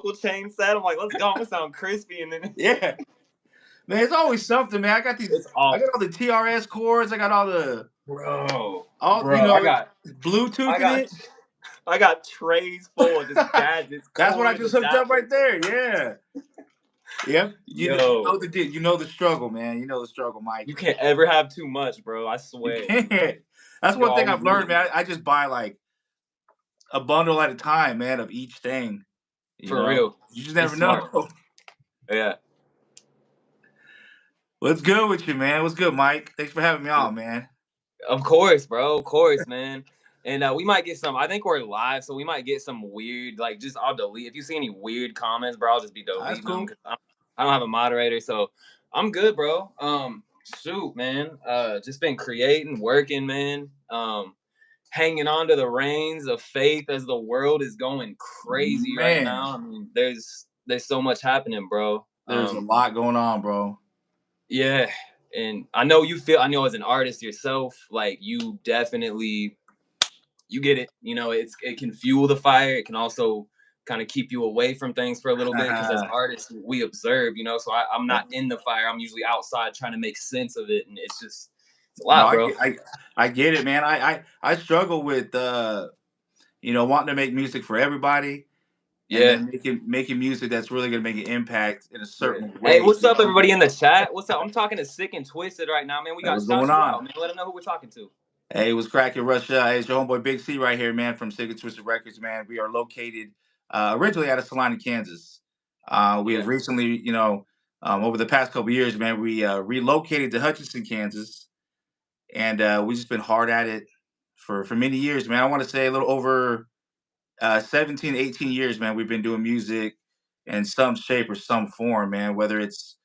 Uncle Chain said. I'm like, let's go. I'm gonna sound crispy, and then Yeah, man, it's always something, man. I got it's I got awful, all the TRS cords. I got all bro. Bluetooth I in got, it. I got trays full of just gadgets, That's what I cords, just hooked up right adapters. there. Yeah. Yep. You know Yo, the you know the struggle, man. You know the struggle, Mike. you can't ever have too much, bro. I You swear. can't. That's You one thing always I've learned, need man. I just buy like a bundle at a time, man, of each thing. You for know, real. you just It's never smart. know. Yeah. What's good with you, man? What's good, Mike? Thanks for having me on, man. Of course, bro. Of course, man. And we might get some. I think we're live, so we might get some weird. Like, just I'll delete. If you see any weird comments, bro, I'll just be That's deleting them cool. because I don't have a moderator. So I'm good, bro. Shoot, man. Just been creating, working, man. Hanging on to the reins of faith as the world is going crazy right Man, now. I mean, there's so much happening, bro. there's a lot going on, bro. Yeah, and I know you feel. I know as an artist yourself, like you definitely you get it. You know, it can fuel the fire. It can also kind of keep you away from things for a little bit because as artists we observe. You know, so I'm not in the fire. I'm usually outside trying to make sense of it, and it's a No, lot, bro. I get it, man. I struggle with wanting to make music for everybody and Yeah. then making music that's really gonna make an impact in a Yeah. certain Hey, way. what's up, everybody in the chat? What's up? I'm talking to Sick and Twisted right now, man. We Hey, got what's shout going you on? out, man. Let them know who we're talking to. Hey, what's cracking, Russia? Hey, it's your homeboy Big C right here, man, from Sig and Twisted Records, man. We are located originally out of Salina, Kansas. We Yeah. have recently, over the past couple years, man, we relocated to Hutchinson, Kansas, and we've just been hard at it for many years, man. I want to say a little over 17, 18 years, man. We've been doing music in some shape or some form, man, whether it's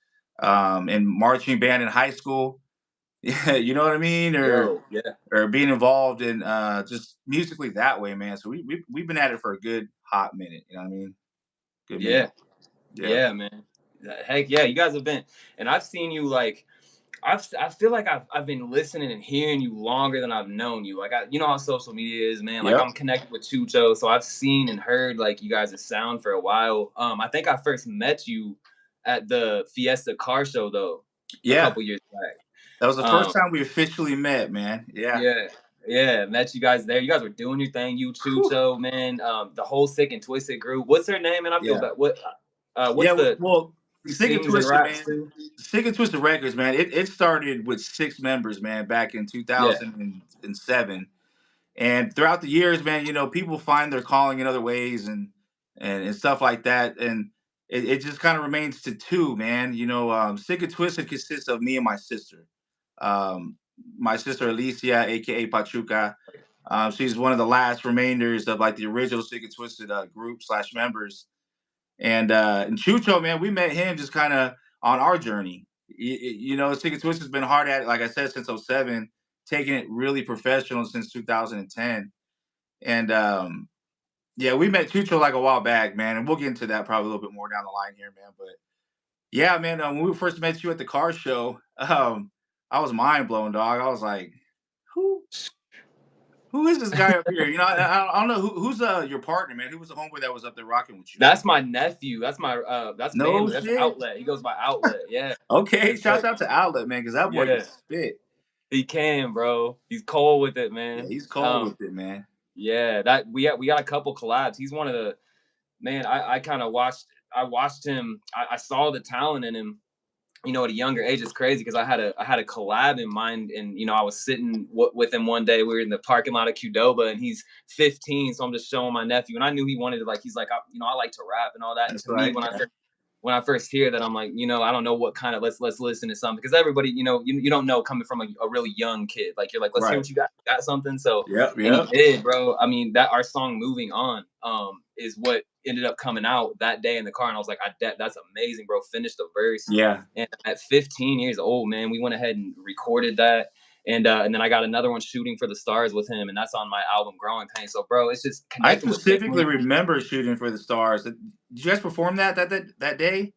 in marching band in high school, yeah, you know what I mean, Yo, yeah. or being involved in just musically that way, man. So we've been at it for a good hot minute. You know what I mean? Good minute. Yeah. Yeah. Yeah, man. Heck yeah, you guys have been, and I've seen you like I feel like I've been listening and hearing you longer than I've known you. Like you know how social media is, man. Like Yep. I'm connected with Chucho, so I've seen and heard like you guys' sound for a while. I think I first met you at the Fiesta car show though, a Yeah. couple years back. That was the first Um, time we officially met, man. Yeah. yeah, yeah, met you guys there. You guys were doing your thing. You Whew. Chucho, man. The whole Sick and Twisted group. What's her name? And I feel Yeah. bad. What's Yeah. the Well, who Sick and sings and Twisted, raps man. too? Sick and Twisted Records, man. It started with 6 members, man, back in Yeah, 2007. And throughout the years, man, people find their calling in other ways and stuff like that. And it just kind of remains to two, man. Sick and Twisted consists of me and my sister. Um, my sister Alicia, aka Pachuca. She's one of the last remainders of like the original Sick and Twisted group slash members. And Chucho, man, we met him just kind of on our journey. Sick and Twisted's been hard at it, like I said, since '07, taking it really professional since 2010. And yeah, we met Chucho like a while back, man, and we'll get into that probably a little bit more down the line here, man. But yeah, man, when we first met you at the car show, I was mind blown, dog. I was like, who who is this guy up here? I don't know who's your partner, man. Who was the homeboy that was up there rocking with you? that's my nephew. That's No family. That's shit. Outlet. He goes by Outlet. Yeah, Okay, yes shouts sir. out to Outlet, man, because that boy can Yeah, spit. he can, bro. He's cold with it, Yeah, man. he's cold with it, man. Yeah, that we got a couple collabs. He's one of the man. I kind of watched. I watched him. I saw the talent in him. At a younger age. It's crazy because I had a collab in mind, and I was sitting with him one day. We were in the parking lot of Qdoba, and he's 15, so I'm just showing my nephew, and I knew he wanted to he's like, I like to rap and all that. And That's to me, right. Yeah. when I first hear that, I'm like, I don't know what kind of let's listen to something because everybody, you don't know coming from a really young kid. Like you're like, let's hear Right. what you got something. So Yep. and he Yep. did, bro. I mean, that our song "Moving On" is what ended up coming out that day in the car, and I was like, that's amazing, bro. Finish the verse. Yeah. And at 15 years old, man, we went ahead and recorded that. And then I got another one, Shooting for the Stars, with him, and that's on my album Growing Pain. So, bro, it's just I connecting with specifically family. remember Shooting for the Stars. Did you guys perform that day?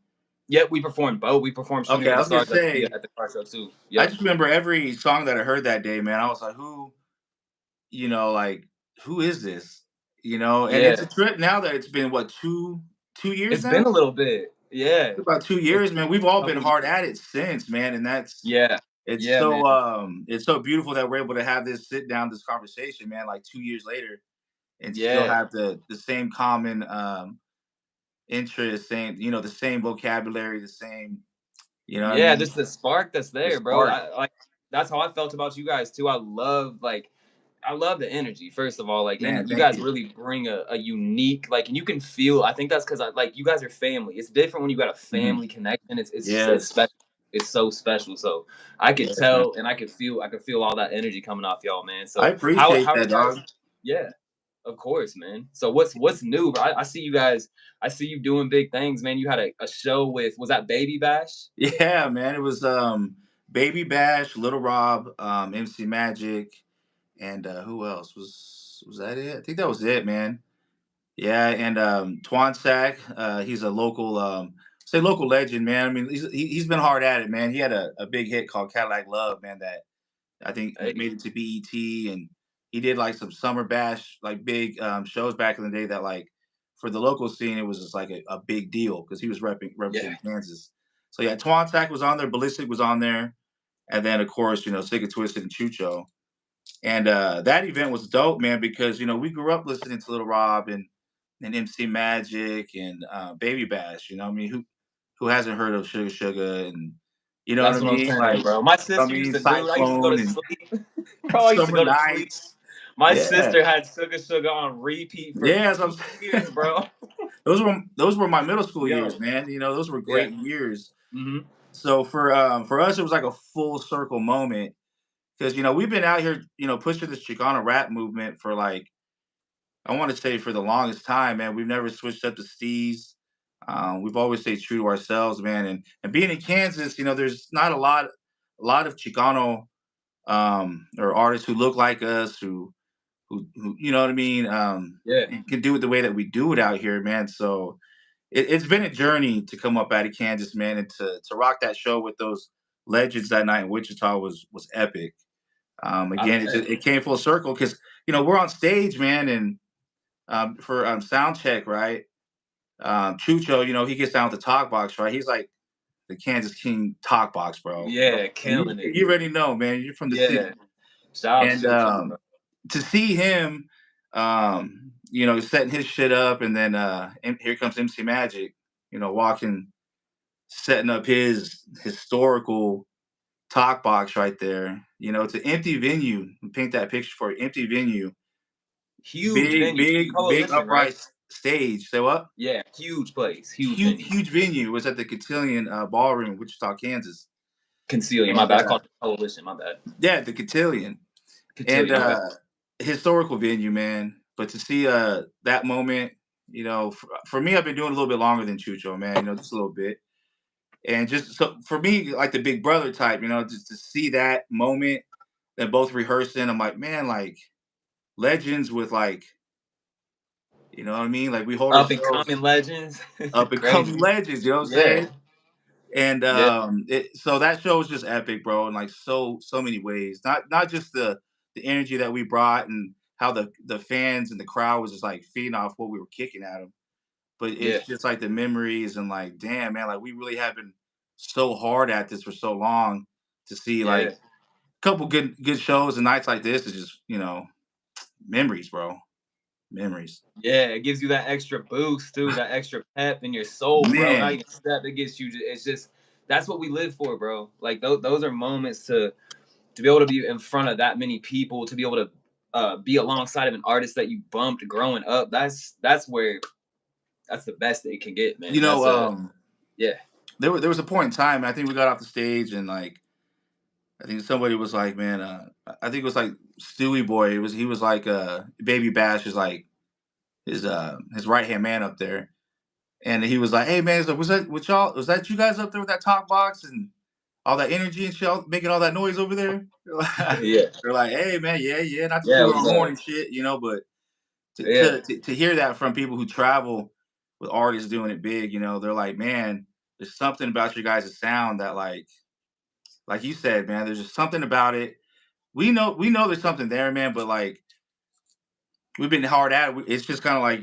Yep, we performed both. We performed Shooting Okay, for I the was gonna Stars at the say at the car show too. I Yep. just remember every song that I heard that day, man. I was like, like, who is this? And Yeah. it's a trip now that it's been what, 2 2 years It's been now. a little bit. Yeah. About two It's years, been man. We've all a been couple hard years. at it since, man, and that's Yeah. Yeah, man. it's so beautiful that we're able to have this sit down, this conversation, man. Like 2 years later, and still Yeah. have the same common interest, same the same vocabulary, the same you know what I Yeah, mean, just the spark that's the there, bro. spark. I like that's how I felt about you guys too. I love the energy, first of all. Like, and Man, you thank guys you. really bring a unique, like, and you can feel. I think that's because I like you guys are family. It's different when you got a Mhm. family connection. It's Yes, special. It's so special. So I could yes, man. tell, and I could feel all that energy coming off y'all, man. I So appreciate how are that, you guys? dog. Yeah, of course, man. So what's new, bro? I see you guys. I see you doing big things, man. You had a show with, was that Baby Bash? Yeah, man. It was Baby Bash, Little Rob, MC Magic, and who else was that it? I think that was it, man. Yeah, and Twan Sack, he's a local say local legend, man. I mean, he's been hard at it, man. He had a big hit called Cadillac Love, man, that I think Hey, made it to BET, and he did like some summer bash, like big shows back in the day that like for the local scene it was just like a big deal because he was yeah, representing Kansas. So yeah, Twantak was on there, Ballistic was on there, and then of course Sick and Twisted and Chucho. And that event was dope, man, because we grew up listening to Little Rob and MC Magic and Baby Bash. I mean, who hasn't heard of Sugar Sugar and you know what that's I what I'm mean? saying, Like, bro. My I sister used mean, to do it. I used to go to Cyclone and sleep. Bro, I used to Summer go to sleep. Nights. My Yeah, sister had Sugar Sugar on repeat for yeah. So 2 years, bro. those were my middle school years, Yo, man. Those were yeah. great years. Hmm. So for us, it was like a full circle moment because we've been out here pushing this Chicano rap movement for like I want to say for the longest time, man. We've never switched up to steez. We've always stayed true to ourselves, man. And being in Kansas, there's not a lot of Chicano or artists who look like us, who you know what I mean, Yeah, and can do it the way that we do it out here, man. So it's been a journey to come up out of Kansas, man, and to rock that show with those legends that night in Wichita was epic. I Again, bet. it came full circle because we're on stage, man, and for sound check, right? Chucho, he gets down with the talk box, right? He's like the Kansas King talk box, bro. Yeah, And you killing it. you already know, man. You're from the Yeah, city, shout out to and Sugar Sugar, bro. to see him, setting his shit up, and then here comes MC Magic, walking, setting up his historical talk box right there. It's an empty venue. Paint that picture for you. Empty venue, Huge big, venue too. big Coalition, right? upright stage. Say what? Yeah, huge place, huge Huge, venue. huge venue. It was at the Cotillion Ballroom in Wichita, Kansas, Concealing. My and bad. I called it Coalition. My bad. yeah, the Cotillion, and Cotillion. My bad. historical venue, man. But to see that moment, for me, I've been doing a little bit longer than Chucho, man. Just a little bit, and just so for me, like the big brother type, just to see that moment, that both rehearsing, I'm like, man, like legends with like, you know what I mean? Like we hold Up and ourselves coming legends. up and coming Crazy. legends. You know what I'm Yeah. saying? And Yeah. so that show was just epic, bro, in like so many ways. Not just the energy that we brought and how the fans and the crowd was just like feeding off what we were kicking at them, but Yeah. it's just like the memories and like, damn, man, like we really have been so hard at this for so long to see like Yeah. a couple good shows and nights like this is just memories, bro, memories, Yeah. It gives you that extra boost too, that extra pep in your soul, bro. How man. you step, it gets you. It's just that's what we live for, bro. Like those are moments to be able to be in front of that many people, to be able to be alongside of an artist that you bumped growing up. That's where that's the best that it can get, You man. know, That's a yeah. there was a point in time. I think we got off the stage and like I think somebody was like, man, I think it was like Stewie Boy. He was like Baby Bash is like his right hand man up there. And he was like, hey man, he's like, was that you guys up there with that talk box and all that energy and shit, making all that noise over there? Yeah. They're like, hey man, yeah, yeah, not to Yeah, toot it our was horn and shit, but to, yeah. to to to hear that from people who travel with artists doing it big, they're like, man, there's something about your guys' sound that like you said, man, there's just something about it. We know there's something there, man, but like we've been hard at it. It's just kind of like,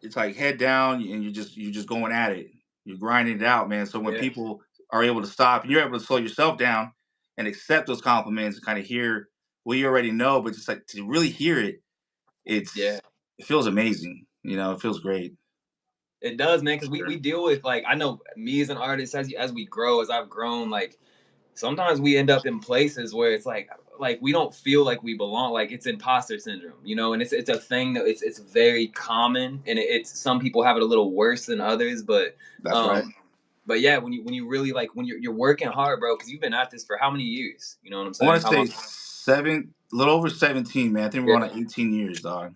it's like head down and you're just going at it. You're grinding it out, man. So when Yeah, people are able to stop and you're able to slow yourself down and accept those compliments and kind of hear what you already know, but just like to really hear it, yeah. it feels amazing. You know, it feels great. It does, man, because we Sure. deal with like I know me as an artist as we grow, as I've grown, like sometimes we end up in places where it's like we don't feel like we belong. Like it's imposter syndrome, you know, and it's a thing that it's very common, and it's some people have it a little worse than others, That's right. um, but yeah, when you really like when you're working hard, bro, because you've been at this for how many years? You know what I'm I want saying? to How long? say a little over 17, man. I think we're on Yeah. like 18 years, dog.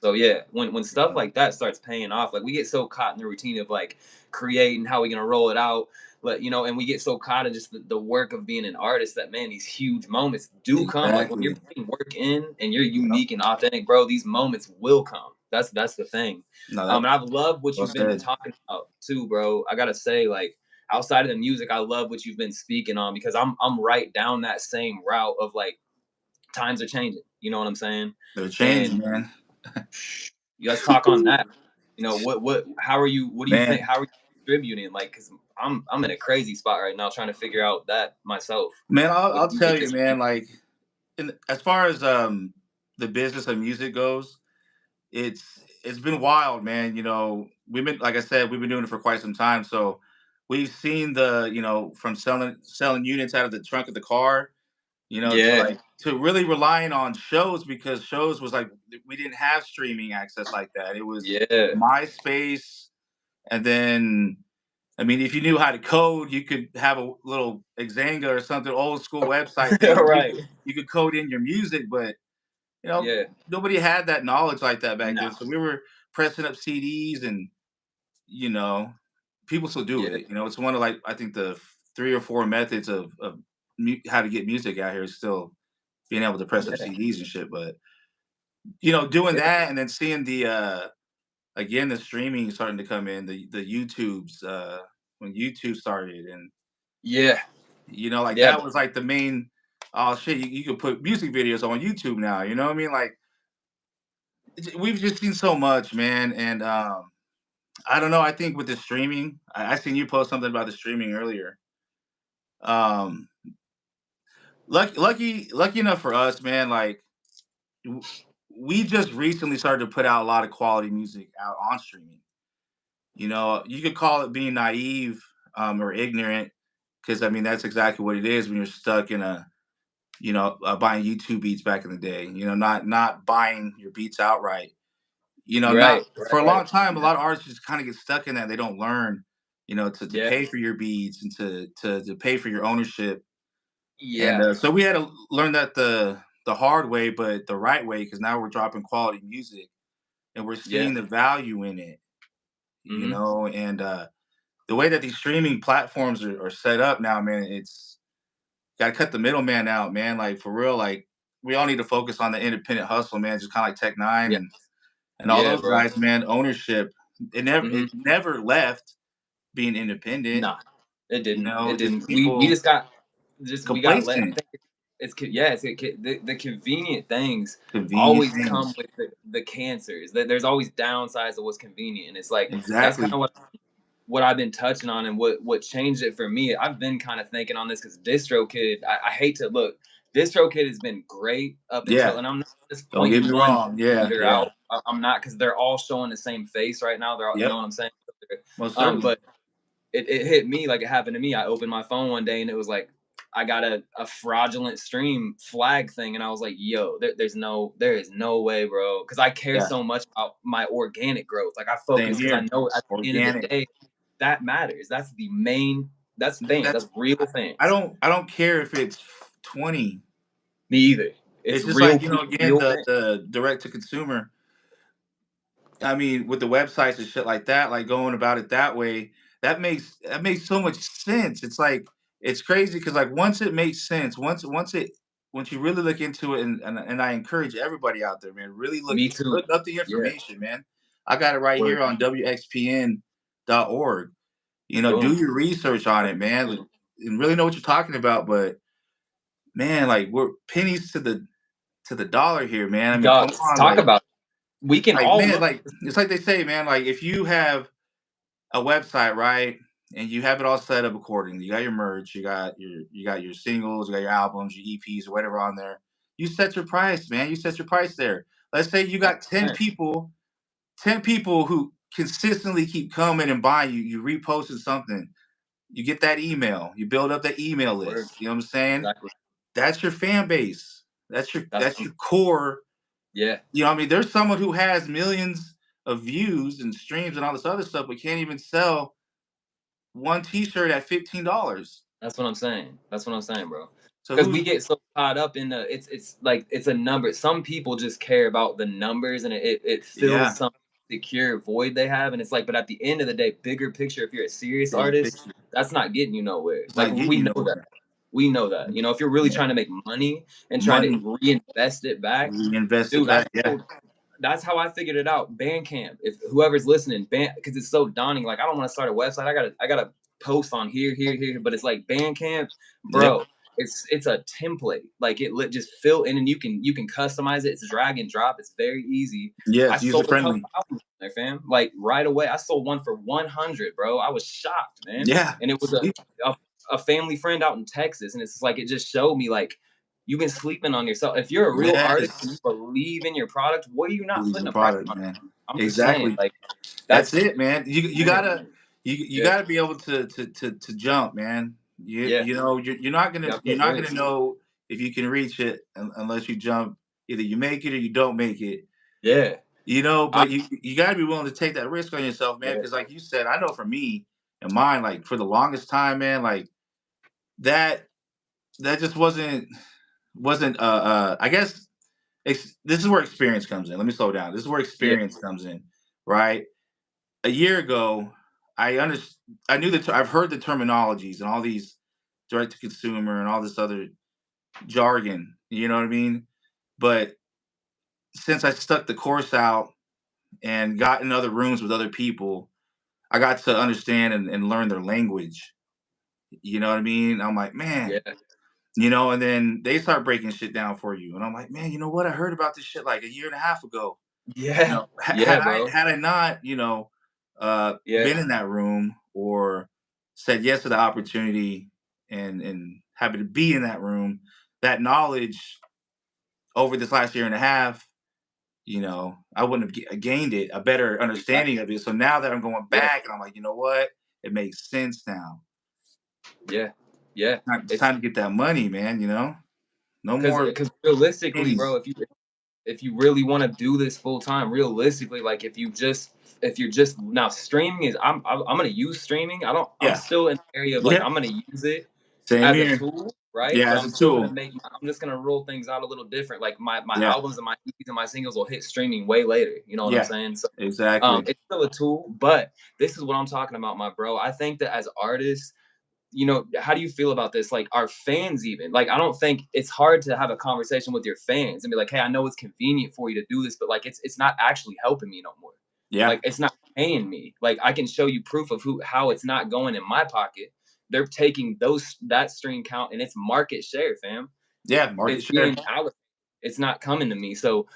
So yeah, when stuff Yeah. like that starts paying off, like we get so caught in the routine of like creating how we gonna roll it out, but you know, and we get so caught in just the work of being an artist that man, these huge moments do come. Like when you're Exactly. putting work in and you're Yep. unique and authentic, bro, these moments will come. That's the thing. No, that And I've loved what well you've been said. talking about too, bro. I gotta say, like outside of the music, I love what you've been speaking on because I'm right down that same route of like times are changing. You know what I'm saying? They're And changing, man. let's talk on that. You know, how are you, what do you think? Man, How are you distributing? Like, cause I'm in a crazy spot right now trying to figure out that myself man, with I'll tell music you, man. distribution. Like, as far as the business of music goes, it's been wild, man. You know, we've been like I said, we've been doing it for quite some time. So we've seen the from selling units out of the trunk of the car, to Yeah. like to really relying on shows because shows was like we didn't have streaming access like that. It was Yeah. MySpace, and then I mean, if you knew how to code, you could have a little Xanga or something old school website that Right. you could code in your music, but you know, Yeah. nobody had that knowledge like that back No. then. So we were pressing up CDs, and you know, people still do Yeah. it. You know, it's one of like I think the three or four methods of how to get music out here is still being able to press up Yeah. CDs and shit. But doing Yeah. that and then seeing the again the streaming starting to come in, the YouTubes when YouTube started, and Yeah. like Yeah. that was like the main. Oh shit! You could put music videos on YouTube now. You know what I mean? Like we've just seen so much, man. And I don't know. I think with the streaming, I seen you post something about the streaming earlier. Um, lucky enough for us, man. Like w- we just recently started to put out a lot of quality music out on streaming. You could call it being naive or ignorant, because I mean that's exactly what it is when you're stuck in a buying YouTube beats back in the day. Not buying your beats outright. Not Right. Right. for a Right. long time. A lot of artists just kind of get stuck in that. They don't learn, to Yeah. pay for your beats and to pay for your ownership. And Yeah. so we had to learn that the hard way, but the right way, because now we're dropping quality music and we're Yeah. seeing the value in it. Mm-hmm. And the way that these streaming platforms are set up now, man, it's got to cut the middleman out, man. Like for real, like we all need to focus on the independent hustle, man. Just kind of like Tech Nine Yeah. and all Yeah, those bro. guys, man. Ownership. Mm-hmm. It never left being independent. Nah, it didn't. It Just didn't. We people we got let. I complacent, think yeah. The convenient things convenient always come things. with the cancers. There's always downsides of what's convenient, and it's like that's kind Exactly. of what I've been touching on and what changed it for me. I've been kind of thinking on this because DistroKid. I hate to look. DistroKid has been great up until, Yeah. and I'm not just Don't get pointing me one wrong. Yeah. vendor Yeah. out. I'm not because they're all showing the same face right now. They're all, you know Yep. what I'm saying. Most certainly. But it hit me like it happened to me. I opened my phone one day and it was like I got a fraudulent stream flag thing, and I was like, "Yo, there is no way, bro." Because I care Yeah. so much about my organic growth. Like I Same focus because I here. know at the end of the Organic. day that matters. That's the main. That's fans. That's That's real I fans. don't care if it's 20. Me either. It's It's just real like, people, again, real fans. the direct to consumer. I mean, with the websites and shit like that, like going about it that way, that makes so much sense. It's like it's crazy because like once it makes sense, once you really look into it, and I encourage everybody out there, man, really Me too. look up the Yeah. information, man. I got it right Word. here on wxpn.org. Do Boom. your research on it, man, and really know what you're talking about. But man, like we're pennies to the dollar here, man. I mean, Dog, come on, talk like about it. we can Like, all man, learn. like it's like they say, man, like if you have a website, right? And you have it all set up accordingly. You got your merch, you got your singles, you got your albums, your EPs, or whatever on there. You set your price, man. You set your price there. Let's say you got 10 people who consistently keep coming and buying you. You reposted something, you get that email, you build up that email Word. list. You know what I'm saying? Exactly. That's your fan base. That's That's your core. yeah. You know what I mean? There's someone who has millions of views and streams and all this other stuff, but can't even sell one T-shirt at $15. That's what I'm saying. That's what I'm saying, bro. So Because we who's get so caught up in the it's like it's a number. Some people just care about the numbers and it fills yeah, some secure void they have. And it's like, but at the end of the day, bigger picture, if you're a serious bigger artist, picture? that's not getting you nowhere. It's Like not getting we you know that. nowhere. We know that. You know, if you're really Yeah. trying to make money and trying Money, to reinvest it back, reinvest it dude, I back. Yeah, told that's how I figured it out. Bandcamp. If whoever's listening, band because it's so daunting. Like I don't want to start a website. I gotta post on here. But it's like Bandcamp, yep, bro. It's a template. Like just fill in and you can customize it. It's drag and drop. It's very easy. yeah. I It's user sold a couple friendly. albums there, fam. Like right away. I sold one for 100, bro. I was shocked, man. Yeah, And it was sweet. a, a family friend out in Texas. And it's just like it just showed me like you've been sleeping on yourself. If you're a real artist and you Yes, believe in your product, what are you not use putting the a price product, on? man. I'm just saying, Exactly. like That's that's it, man. You man, gotta you yeah, gotta be able to jump, man. yeah. You know You gotta you're take not gonna risks. know if you can reach it unless you jump. Either you make it or you don't make it. Yeah. You know, I but you gotta be willing to take that risk on yourself, man. yeah, Because like you said, I know for me and mine, like for the longest time, man, like that that just wasn't I guess this is where experience comes in. Let me slow down. This is where yeah, experience comes in, right? A year ago, I under I knew I've heard the terminologies and all these direct to consumer and all this other jargon. You know what I mean? But since I stuck the course out and got in other rooms with other people, I got to understand and learn their language. You know what I mean? I'm like, man, yeah, and then they start breaking shit down for you, and I'm like, man, you know what? I heard about this shit like a year and a half ago. yeah, Had yeah, bro. I not, Yeah, been in that room or said yes to the opportunity and happy to be in that room, that knowledge over this last year and a half, I wouldn't have gained it, a better understanding exactly. of it. So now that I'm going Yeah, back and I'm like, you know what? It makes sense now. yeah, yeah. It's It's time to get that money, man, No more because realistically, bro, pennies. if you really want to do this full time, realistically, like if you're just now streaming is I'm gonna use streaming. I'm Yeah. still in the area of like Yeah. I'm gonna use it Same as a here. tool, right? Yeah, But as I'm a still gonna tool. make I'm just gonna roll things out a little different. Like my Yeah. albums and my EPs and my singles will hit streaming way later. You know what I'm Yeah. saying? So Exactly. it's still a tool, but this is what I'm talking about, my bro. I think that as artists, how do you feel about this? Like our fans, even like, I don't think it's hard to have a conversation with your fans and be like, hey, I know it's convenient for you to do this, but like, it's not actually helping me no more. Yeah. Like, it's not paying me. Like, I can show you proof of how it's not going in my pocket. They're taking that stream count and it's market share, fam. Yeah. Market It's share. being allocated. It's not coming to me. So,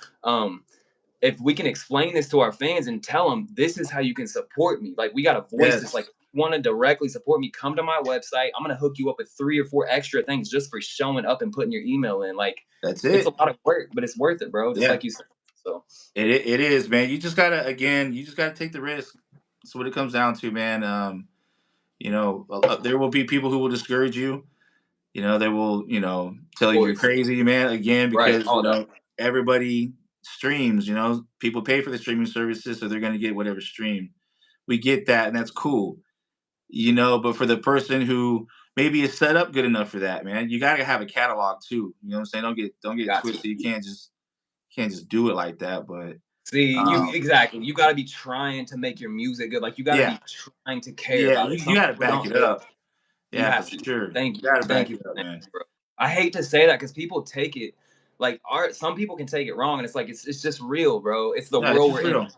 if we can explain this to our fans and tell them this is how you can support me, like we got to voice this. Like, Yes. want to directly support me, come to my website. I'm gonna hook you up with 3 or 4 extra things just for showing up and putting your email in. Like, That's it's a it. lot of work, but it's worth it, bro. Just Yeah. like you said. So It is, man. You just gotta take the risk. That's what it comes down to, man. There will be people who will discourage you. They will, of tell you you're course, crazy, man. Again, right? because All that. everybody streams. People pay for the streaming services, so they're gonna get whatever stream. We get that, and that's cool. But for the person who maybe is set up good enough for that, man, you gotta have a catalog too. You know what I'm saying? Don't get Got to. twisted. You can't just do it like that. But See, you um, exactly. You got to be trying to make your music good. Like, you got to yeah, be trying to care yeah, about you, it. you Some gotta people back don't it care. up. You Yeah, for have to. sure. Thank You you. gotta Thank back you it for up, saying man. that, bro. I hate to say that because people take it like art. Some people can take it wrong, and it's like it's just real, bro. It's the Yeah, it's world just we're in. real.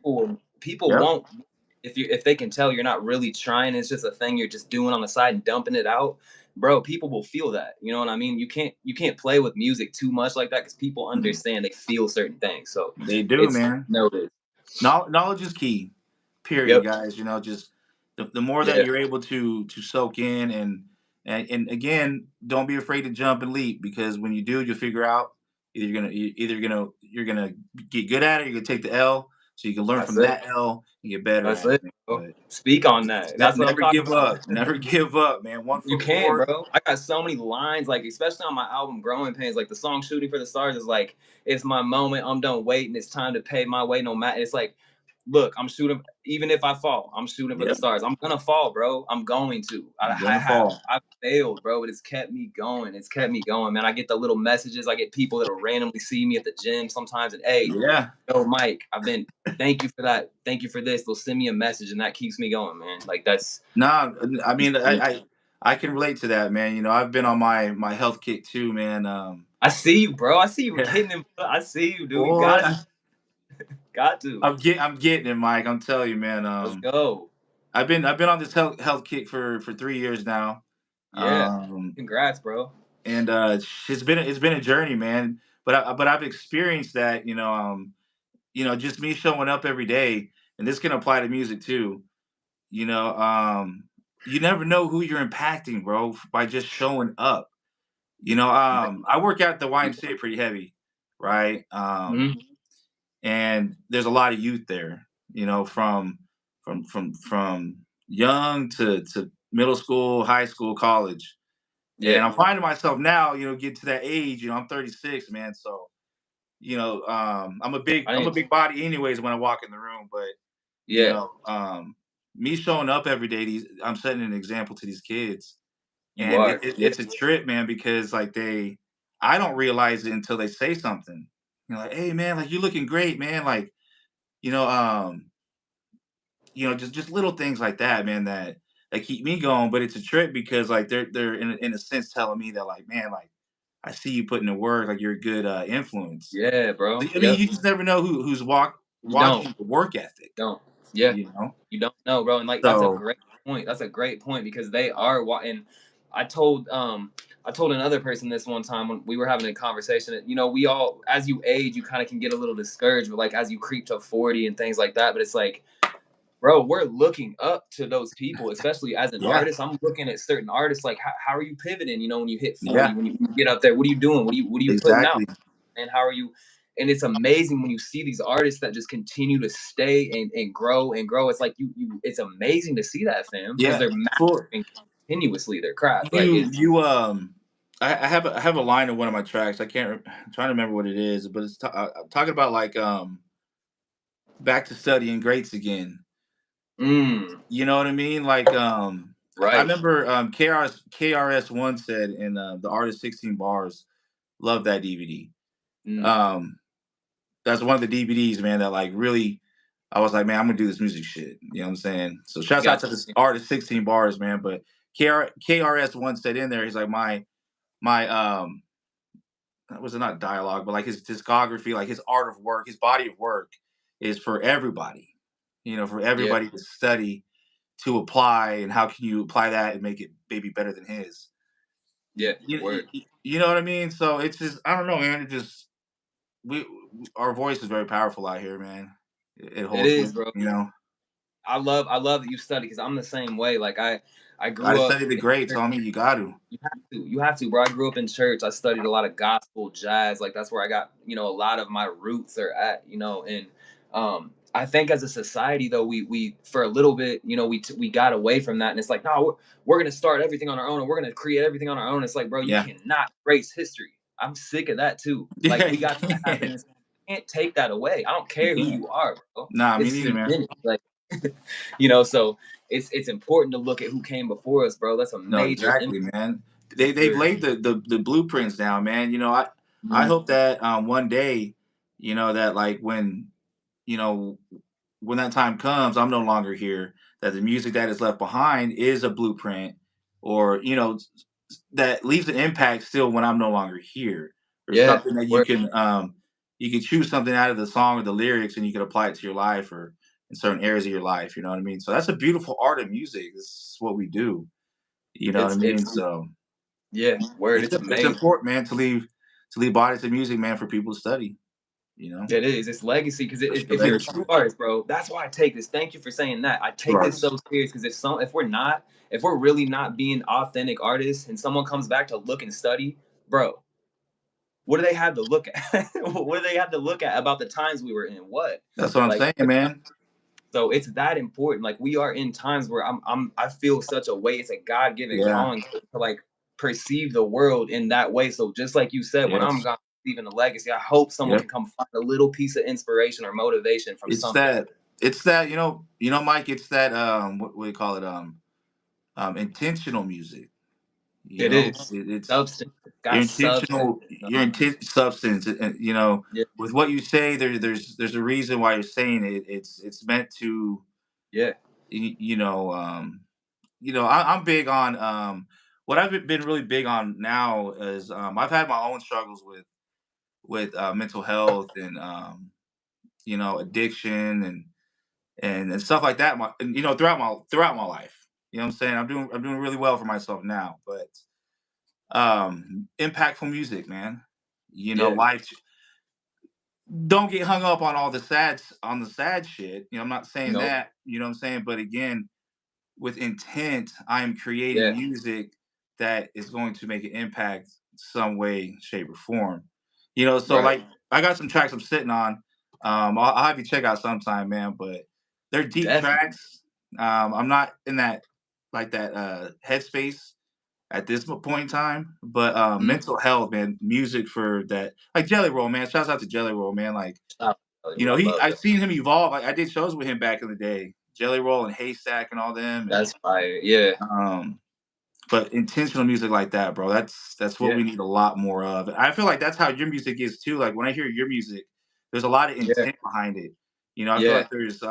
People Yep. won't if they can tell you're not really trying. It's just a thing you're just doing on the side and dumping it out, bro. People will feel that. You know what I mean? You can't play with music too much like that because people Mhm. understand. They feel certain things. So They do, it's man. noted. Knowledge is key. Period, Yep. guys. You know, just the more that Yeah. you're able to soak in, and again, don't be afraid to jump and leap, because when you do, you'll figure out you're gonna get good at it, you're gonna take the L, so you can learn That's from it. that L and get better That's at it, it, man. bro. But Speak on that. That's what I'm never talking give about. up. Never give up, man. One You foot can't, forward. bro. I got so many lines, like especially on my album "Growing Pains." Like the song "Shooting for the Stars" is like, "It's my moment. I'm done waiting. It's time to pay my way. No matter." It's like, look, I'm shooting. Even if I fall, I'm shooting for the Yep, stars. I'm gonna fall, bro. I'm going to. I, you're I gonna have. fall. I've failed, bro, but it's kept me going. It's kept me going, man. I get the little messages. I get people that'll randomly see me at the gym sometimes, and hey, Yeah. yo, Mike, I've been. Thank you for that. Thank you for this. They'll send me a message, and that keeps me going, man. Like that's. Nah, I mean, Yeah. I can relate to that, man. You know, I've been on my health kick too, man. I see you, bro. I see you Yeah, hitting him. I see you, dude. You boy, got to. I'm getting it, Mike. I'm telling you, man. Let's go. I've been on this health kick for 3 years now. Yeah. Um, Congrats, bro. and it's been a journey, man. But I've experienced that, just me showing up every day, and this can apply to music too. You know, you never know who you're impacting, bro, by just showing up. I work out at the YMCA pretty heavy, right? Mhm. And there's a lot of youth there, from young to middle school, high school, college. And Yeah. I'm finding myself now, get to that age, I'm 36, man. So, I I'm a didn't. big body anyways when I walk in the room, but you Yeah. know, um, me showing up every day, I'm setting an example to these kids, You and are. Yeah. it's a trip, man, because like I don't realize it until they say something. Like, hey, man, like you're looking great, man. Like, you know, um, just little things like that, man, that keep me going. But it's a trip because like they're in a sense telling me that like, man, like I see you putting in work, like you're a good influence. Yeah, bro. I mean, Yep. you just never know who's You don't. watching the work ethic, Don't. Yeah. you know. You don't know, bro. And like that's a So great point. That's a great point because they are and I told I told another person this one time when we were having a conversation that, we all as you age, you kind of can get a little discouraged, but like as you creep to 40 and things like that. But it's like, bro, we're looking up to those people, especially as an yeah, artist. I'm looking at certain artists like how are you pivoting, when you hit 40, yeah, when you get up there, what are you doing? What are you putting out? exactly. And how are you? And it's amazing when you see these artists that just continue to stay and grow and grow. It's like it's amazing to see that, fam, because Yeah, they're for mastering continuously their craft. Like you, it's I have a line in one of my tracks. I'm trying to remember what it is, but I'm talking about like back to studying greats again. mm, You know what I mean? Like I right. remember KRS One said in the artist 16 Bars. Love that DVD. Mm, Um, that's one of the DVDs, man, that like really I was like, man, I'm gonna do this music shit. You know what I'm saying? So you shouts out got to this artist 16 Bars, man. But KRS One said in there, he's like my was it not dialogue, but like his discography, like his art of work, his body of work is for everybody. For yeah, everybody to study, to apply, and how can you apply that and make it maybe better than his. yeah. You, Word. you know what I mean? So it's just I don't know, man. It just we our voice is very powerful out here, man. It It holds is, weight, bro. you know. I love that you study because I'm the same way. Like I Got to grew up study the in greats, church. homie. You got to. You have to. You have to, bro. I grew up in church. I studied a lot of gospel, jazz. Like that's where I got, a lot of my roots are at. And I think as a society though, we for a little bit, we got away from that, and it's like, no, we're gonna start everything on our own, and we're gonna create everything on our own. It's like, bro, you Yeah. cannot erase history. I'm sick of that too. Like Yeah, we you got that can't. happening. You can't take that away. I don't You care who can't. you are, bro. Nah, me It's neither, man. cemented. Like so it's important to look at who came before us, bro. That's a No, major impact exactly, man. They've for laid the blueprints down, man. I Mhm. hope that one day, that like you know when that time comes, I'm no longer here. That the music that is left behind is a blueprint, or that leaves an impact still when I'm no longer here, or Yeah, something that word. you can choose something out of the song or the lyrics and you can apply it to your life or in certain areas of your life. You know what I mean? So that's a beautiful art of music. This is what we do. You know what I It's mean? So yeah, word. It's it's amazing. important, man, to leave bodies of music, man, for people to study. You know, It is. It's legacy because that's your if you're a legacy. true artist, bro, that's why I take this. Thank you for saying that. I True take this artist. so serious because if we're really not being authentic artists, and someone comes back to look and study, bro, what do they have to look at? What do they have to look at about the times we were in? What? That's what I'm Like, saying, man. so it's that important. Like we are in times where I feel such a way. It's a God given Yeah. calling to like perceive the world in that way. So just like you said, when I'm Yes. gone leaving a legacy, I hope someone Yep. can come find a little piece of inspiration or motivation from It's something. that. It's that. Mike. It's that. What do you call it? Intentional music. It is It's substance. It's your got substance. intentional, your intent substance, and Yeah, with what you say, there's a reason why you're saying it. It's meant to, yeah, y- you know, I'm big on what I've been really big on now is I've had my own struggles with mental health and addiction and stuff like that. Throughout my life, you know what I'm saying. I'm doing really well for myself now, but impactful music, man. yeah. Life. Don't get hung up on all the sad shit. I'm not saying Nope. that. You know what I'm saying, but again, with intent, I am creating Yeah. music that is going to make an impact some way, shape, or form. So Right. like I got some tracks I'm sitting on. I'll have you check out sometime, man. But they're deep Definitely. tracks. I'm not in that headspace at this point in time. But Mm. mental health, man, music for that, like Jelly Roll, man. Shouts out to Jelly Roll, man. Like Shout out to you. I he, love I've that. seen him evolve. I did shows with him back in the day, Jelly Roll and Haystack and all them, and That's fire. Yeah. um, but intentional music like that, bro. That's what Yeah. we need a lot more of. I feel like that's how your music is too. Like when I hear your music, there's a lot of Yeah. intent behind it. I feel Yeah. like there's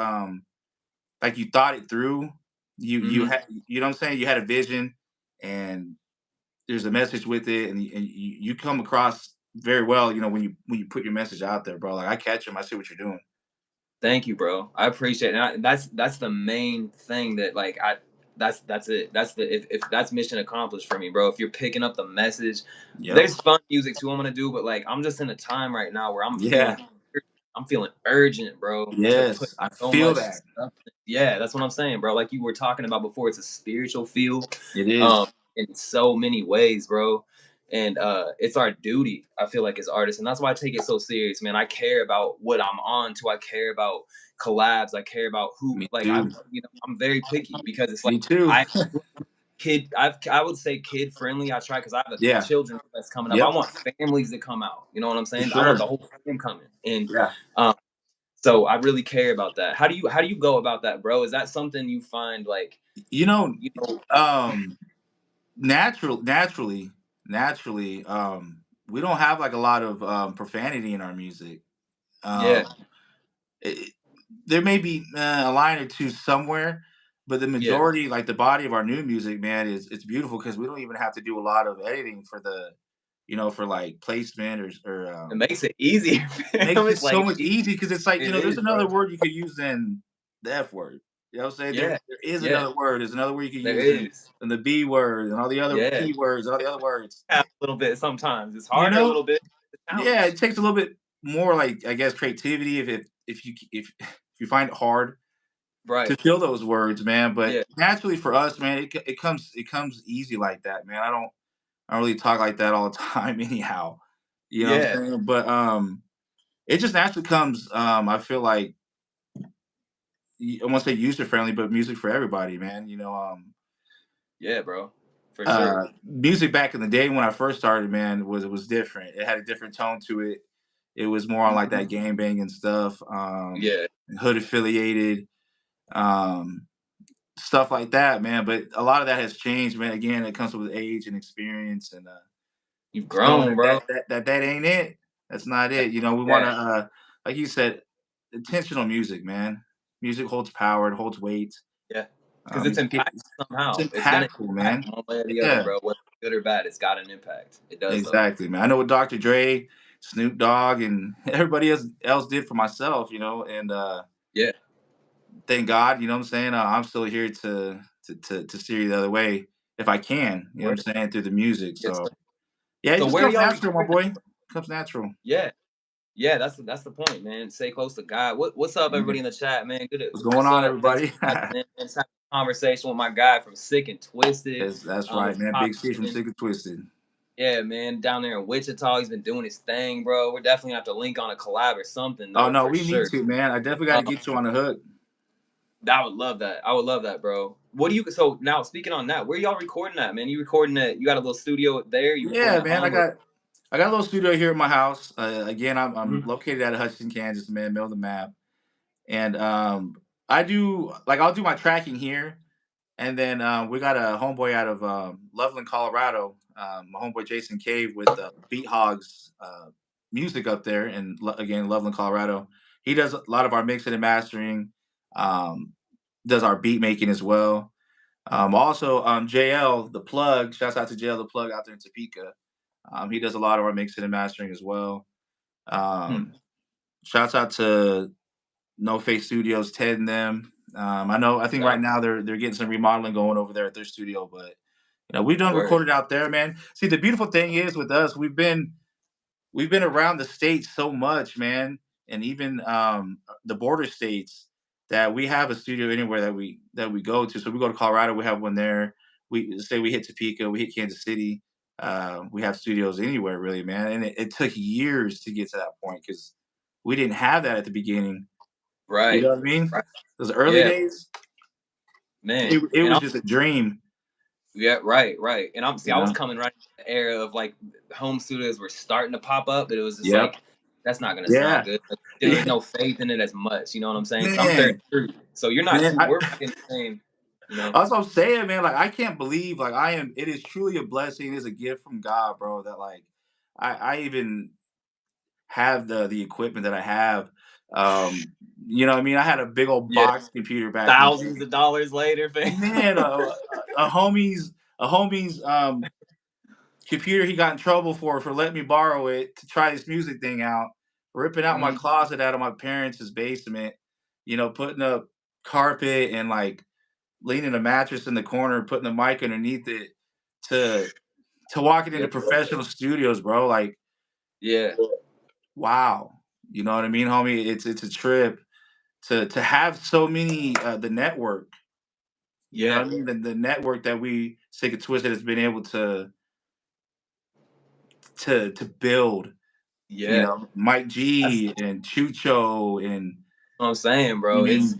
like you thought it through. You Hmm. had, you know what I'm saying? You had a vision, and there's a message with it, and you come across very well. When you put your message out there, bro. Like I catch them, I see what you're doing. Thank you, bro. I appreciate it. And that's the main thing that like that's it. That's the if that's mission accomplished for me, bro. If you're picking up the message, Yep. there's fun music too I'm gonna do, but like I'm just in a time right now where Yeah. I'm feeling urgent, bro, to put Yes, I so feel much that. stuff. Yeah, that's what I'm saying, bro. Like you were talking about before, it's a spiritual feel, It um, is. in so many ways, bro. And it's our duty, I feel like, as artists, and that's why I take it so serious, man. I care about what I'm on to. I care about collabs. I care about who, Me like, too. I'm very picky because it's like Me too. I I would say kid friendly. I try because I have Yeah. children that's coming up. I Yep. want families to come out. You know what I'm For saying? I want sure. the whole fam coming, and Yeah. um, so I really care about that. How do you go about that, bro? Is that something you find like You know, you know? um, naturally, we don't have like a lot of profanity in our music. Yeah, Um, it, there may be a line or two somewhere, but the yeah. majority, like the body of our new music, man, is it's beautiful because we don't even have to do a lot of editing for like placement or It makes it easier, makes fam. it It's so like much easy because it's like, it there's is, another bro. word you could use than the F word. You know what I'm saying? There Yeah, there is yeah. another word. There's another word you could There use is. than the B word and all the other Yeah, P words and all the other words. a little bit sometimes. It's You harder a know? little bit. It's a Yeah, challenge. it takes a little bit more, like, I guess, creativity if you find it hard to Right. fill those words, man. But Yeah. naturally for us, man, it comes easy like that, man. I don't really talk like that all the time anyhow. You know what Yeah. I'm saying? But it just naturally comes. I feel like I won't say user friendly, but music for everybody, man. Yeah, bro. For sure. Music back in the day when I first started, man, was different. It had a different tone to it. It was more on like Mhm. that gang banging stuff, Yeah. hood affiliated, um, stuff like that, man. But a lot of that has changed, man. Again, it comes with age and experience, and You've just knowing grown, that bro. that ain't it. That's not it. We want Yeah. to, like you said, intentional music, man. Music holds power. It holds weight. Yeah. Because it's impactful It's somehow. It's gonna impactful, impact man. one way or the other, Yeah, bro. Whether good or bad, it's got an impact. It does though. exactly, man. I know what Dr. Dre, Snoop Dogg, and everybody else did for myself, and Yeah. thank God, you know what I'm saying. I'm still here to steer you the other way if I can, you know what Word. I'm saying, through the music. Yes, So sir. yeah, it So just where are comes y'all natural, my recording? boy. It comes natural. Yeah. Yeah, that's the point, man. Stay close to God. What's up, Yeah. everybody in the chat, man? Good. What's going What's on, up? Thanks everybody? for checking in. Let's have a conversation with my guy from Sick and Twisted. That's right, It's man. popping Big C from in. Sick and Twisted. Yeah, man. Down there in Wichita, he's been doing his thing, bro. We're definitely gonna have to link on a collab or something, Oh though, no, for we need sure. to, man. I definitely got to Um, get you on the hook. I would love that. I would love that, bro. What do you? So now, speaking on that, where y'all recording at, man? You recording at? You got a little studio there? You recording Yeah, at man. home or? I got a little studio here in my house. Again, I'm Mhm. located out of Hutchinson, Kansas, man, middle of the map. And I do like I'll do my tracking here, and then we got a homeboy out of Loveland, Colorado. My homeboy Jason Cave with Beat Hogs music up there, and again Loveland, Colorado. He does a lot of our mixing and mastering. Um, does our beat making as well. Also, JL the plug. Shouts out to JL the plug out there in Topeka. He does a lot of our mixing and mastering as well. Hmm. Um, Shouts out to No Face Studios, Ted and them. I think right That now they're getting some remodeling going over there at their studio, but we've done word. recorded out there, man. See, the beautiful thing is with us, we've been around the states so much, man, and even the border states that we have a studio anywhere that we go to. So we go to Colorado, we have one there. We say we hit Topeka, we hit Kansas City. We have studios anywhere, really, man. And it took years to get to that point because we didn't have that at the beginning. You know Right. what I mean? Right. Those early Yeah, days, man. it And was I'm just a dream. yeah, right. And I was Yeah. coming right in the era of like home studios were starting to pop up, but it was just Yep. like that's not gonna sound Yeah. good. Like, there was Yeah. no faith in it as much. You know what I'm saying? Because I'm Man, 33, so you're not man, too. We're in the same. You know. that's what I'm saying, man. Like, I can't believe, like, I am. It is truly a blessing. It is a gift from God, bro. That like, I even have the equipment that I have. Um, what I mean, I had a big old Yeah. box computer back in the Thousands day. of dollars later, fam. Man, a homie's computer he got in trouble for letting me borrow it to try this music thing out, ripping out my Mhm. closet out of my parents' basement, putting up carpet and like leaning a mattress in the corner, putting the mic underneath it to walking Yeah. into professional studios, bro. Like, Yeah. wow. You know what I mean, homie? It's a trip to have so many the network, you know what Yeah. I mean? The network that we Sick and Twisted has been able to build. Yeah. Mike That's G and Chucho and what I'm saying, I bro. mean,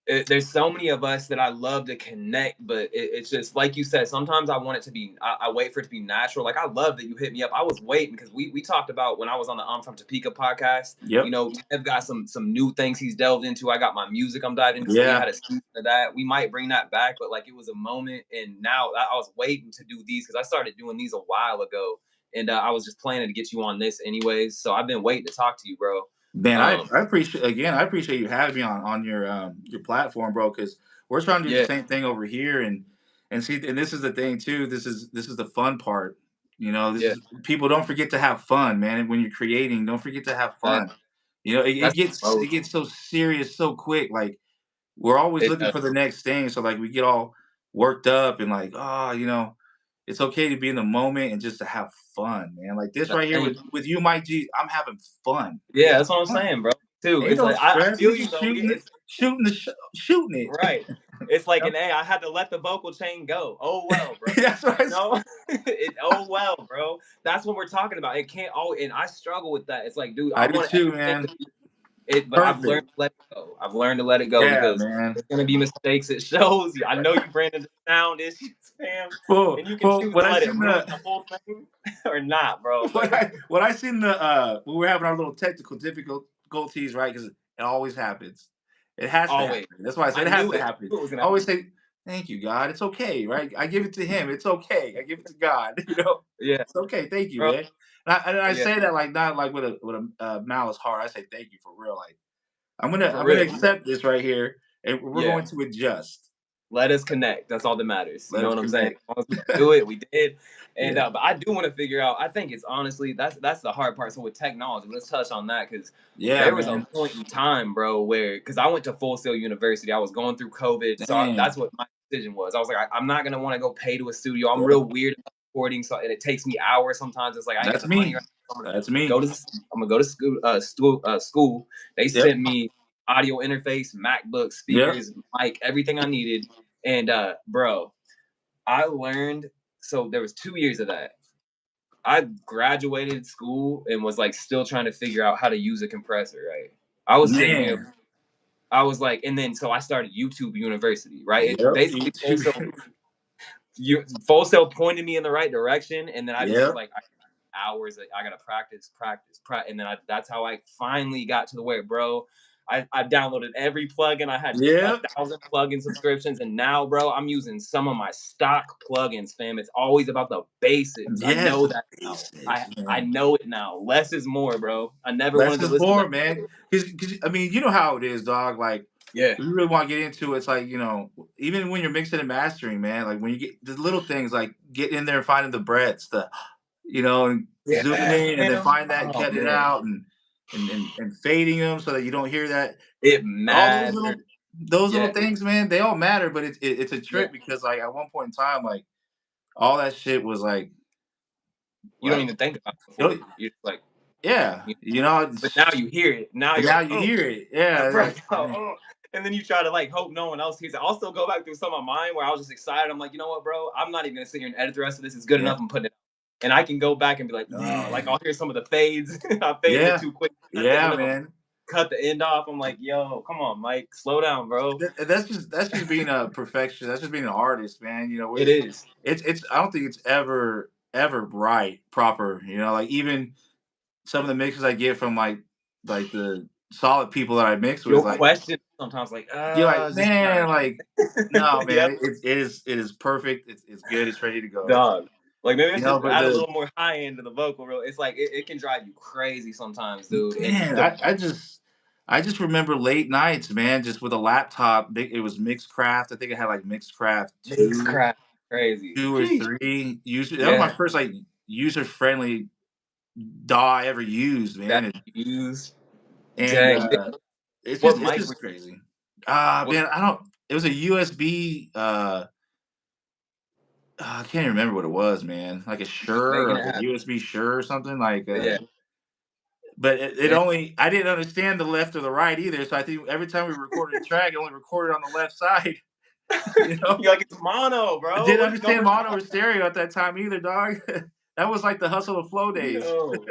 There's so many of us that I love to connect, but it's just like you said. Sometimes I want it to be. I wait for it to be natural. Like I love that you hit me up. I was waiting because we talked about when I was on the I'm from Topeka podcast. You yep, know, Tev got some new things he's delved into. I got my music I'm diving into. So we yeah, had a season of that. We might bring that back, but like it was a moment, and now I was waiting to do these because I started doing these a while ago, and I was just planning to get you on this anyways. So I've been waiting to talk to you, bro. man. Um, I appreciate you having me on your platform, bro. Because we're trying to do the yeah, same thing over here, and see, and this is the thing too. This is the fun part. This yeah, is people don't forget to have fun, man. When you're creating, don't forget to have that, fun. It that's gets most. it gets so serious so quick. Like we're always It looking for the next thing. So like we get all worked up and like, it's okay to be in the moment and just to have fun, man. Like this right here Thank with you, Mike G, I'm having fun. Yeah, It's that's what I'm fun. saying, bro. Too. Ain't It's no like I stress. We feel you just though. shooting it, It's shooting it. right. It's like an A. I had to let the vocal chain go. Oh well, bro. That's what I You know, oh well, bro. That's what we're talking about. It can't all, and I struggle with that. It's like, dude, I I do want too, everything to man. be it, but I've learned Perfect. to let it go. I've learned to let it go Yeah, because man. there's gonna be mistakes. It shows. I know you ran into sound issues, fam, Well, and you can well, choose when to I let it seen ruin the the whole thing or not, bro. But when I seen the when we're having our little technical difficulties, right? Because it always happens. It has to always, happen. That's why I said I it has knew to it. I happen. knew it was I gonna always happen. say, "Thank you, God. It's okay." Right? I give it to Him. It's okay. I give it to God. Yeah, It's okay. Thank you, bro. man. And I Yeah, say that like not like with a malice heart. I say thank you for real. Like for I'm gonna real. accept this right here, and we're Yeah. going to adjust. Let us connect. That's all that matters. You Let know us what I'm saying? connect. As long as we do it, we did. And Yeah. but I do want to figure out. I think it's honestly that's the hard part. So with technology, let's touch on that because Yeah, there was a man. point in time, bro, where because I went to Full Sail University, I was going through COVID, so Dang. that's what my decision was. I was like, I'm not gonna want to go pay to a studio. I'm real weird. recording, so and it takes me hours sometimes. It's like I ain't got That's the money me. right now. I'm gonna That's go me. to I'm gonna go to school. They Yep. sent me audio interface, MacBook, Yep. speakers, mic, everything I needed. And bro, I learned. So there was 2 years of that. I graduated school and was like still trying to figure out how to use a compressor. Right, I was sitting here. Man. I was like, and then so I started YouTube University. Right, it Yep. You basically too. Full Sail pointed me in the right direction, and then I just was Yep. like, hours. I gotta practice, and then that's how I finally got to the way, bro. I downloaded every plugin. I had a Yep. thousand plugin subscriptions, and now, bro, I'm using some of my stock plugins, fam. It's always about the basics. I Yes. know The that now. I basics, I man. know it now. Less is more, bro. I never Less wanted to is listen to more, that man. before. Because I mean, you know how it is, dog. Like, Yeah, if you really want to get into it, it's like, even when you're mixing and mastering, man. Like when you get the little things, like getting in there and finding the breaths, and zooming yeah, in and then fam. find that and Oh cutting it man, out and fading them so that you don't hear that. it All those matters. little Yeah, things, man, they all matter, but it's a yeah. trip because like at one point in time, like all that shit was like You don't what? even think about it You know, before. You're just like, yeah, you it's, but now you hear it. Now and you're now like, you oh, hear it. Yeah, bro, like oh. And then you try to like hope no one else hears it. I'll still go back through some of mine where I was just excited. I'm like, you know what, bro? I'm not even gonna sit here and edit the rest of this. It's good yeah, enough. I'm putting it. And I can go back and be like, oh, like man, I'll hear some of the fades. I faded it yeah, too quick. I yeah, shouldn't have man. cut the end off. I'm like, yo, come on, Mike, slow down, bro. That's just being a perfectionist. That's just being an artist, man. It is. It's I don't think it's ever right proper. Like even some of the mixes I get from like the solid people that I mix with, You'll like question sometimes, like, you're like, is this guy man, like no, yep, man, it is perfect. It's good. It's ready to go. dog. Like maybe I should But add a little more high end to the vocal. Real, it's like it can drive you crazy sometimes, dude. And man, the I just remember late nights, man, just with a laptop. It was Mixcraft. I think I had like Mixcraft mix two, crap crazy. two or Sheesh. three. User That was my Yeah, first like user friendly DAW I ever used, that man. And, you use. and Dang. it's What just it's mic were just crazy. Ah, what man, I don't. It was a USB. I can't even remember what it was, man. Like a Shure, making like it a happen? USB Shure or something. Like, Yeah. but it Dang. only I didn't understand the left or the right either. So I think every time we recorded a track, it only recorded on the left side. You know, You're like it's mono, I bro. didn't What is going understand mono or stereo at that time either, dog. That was like the hustle and flow on? days. Yo.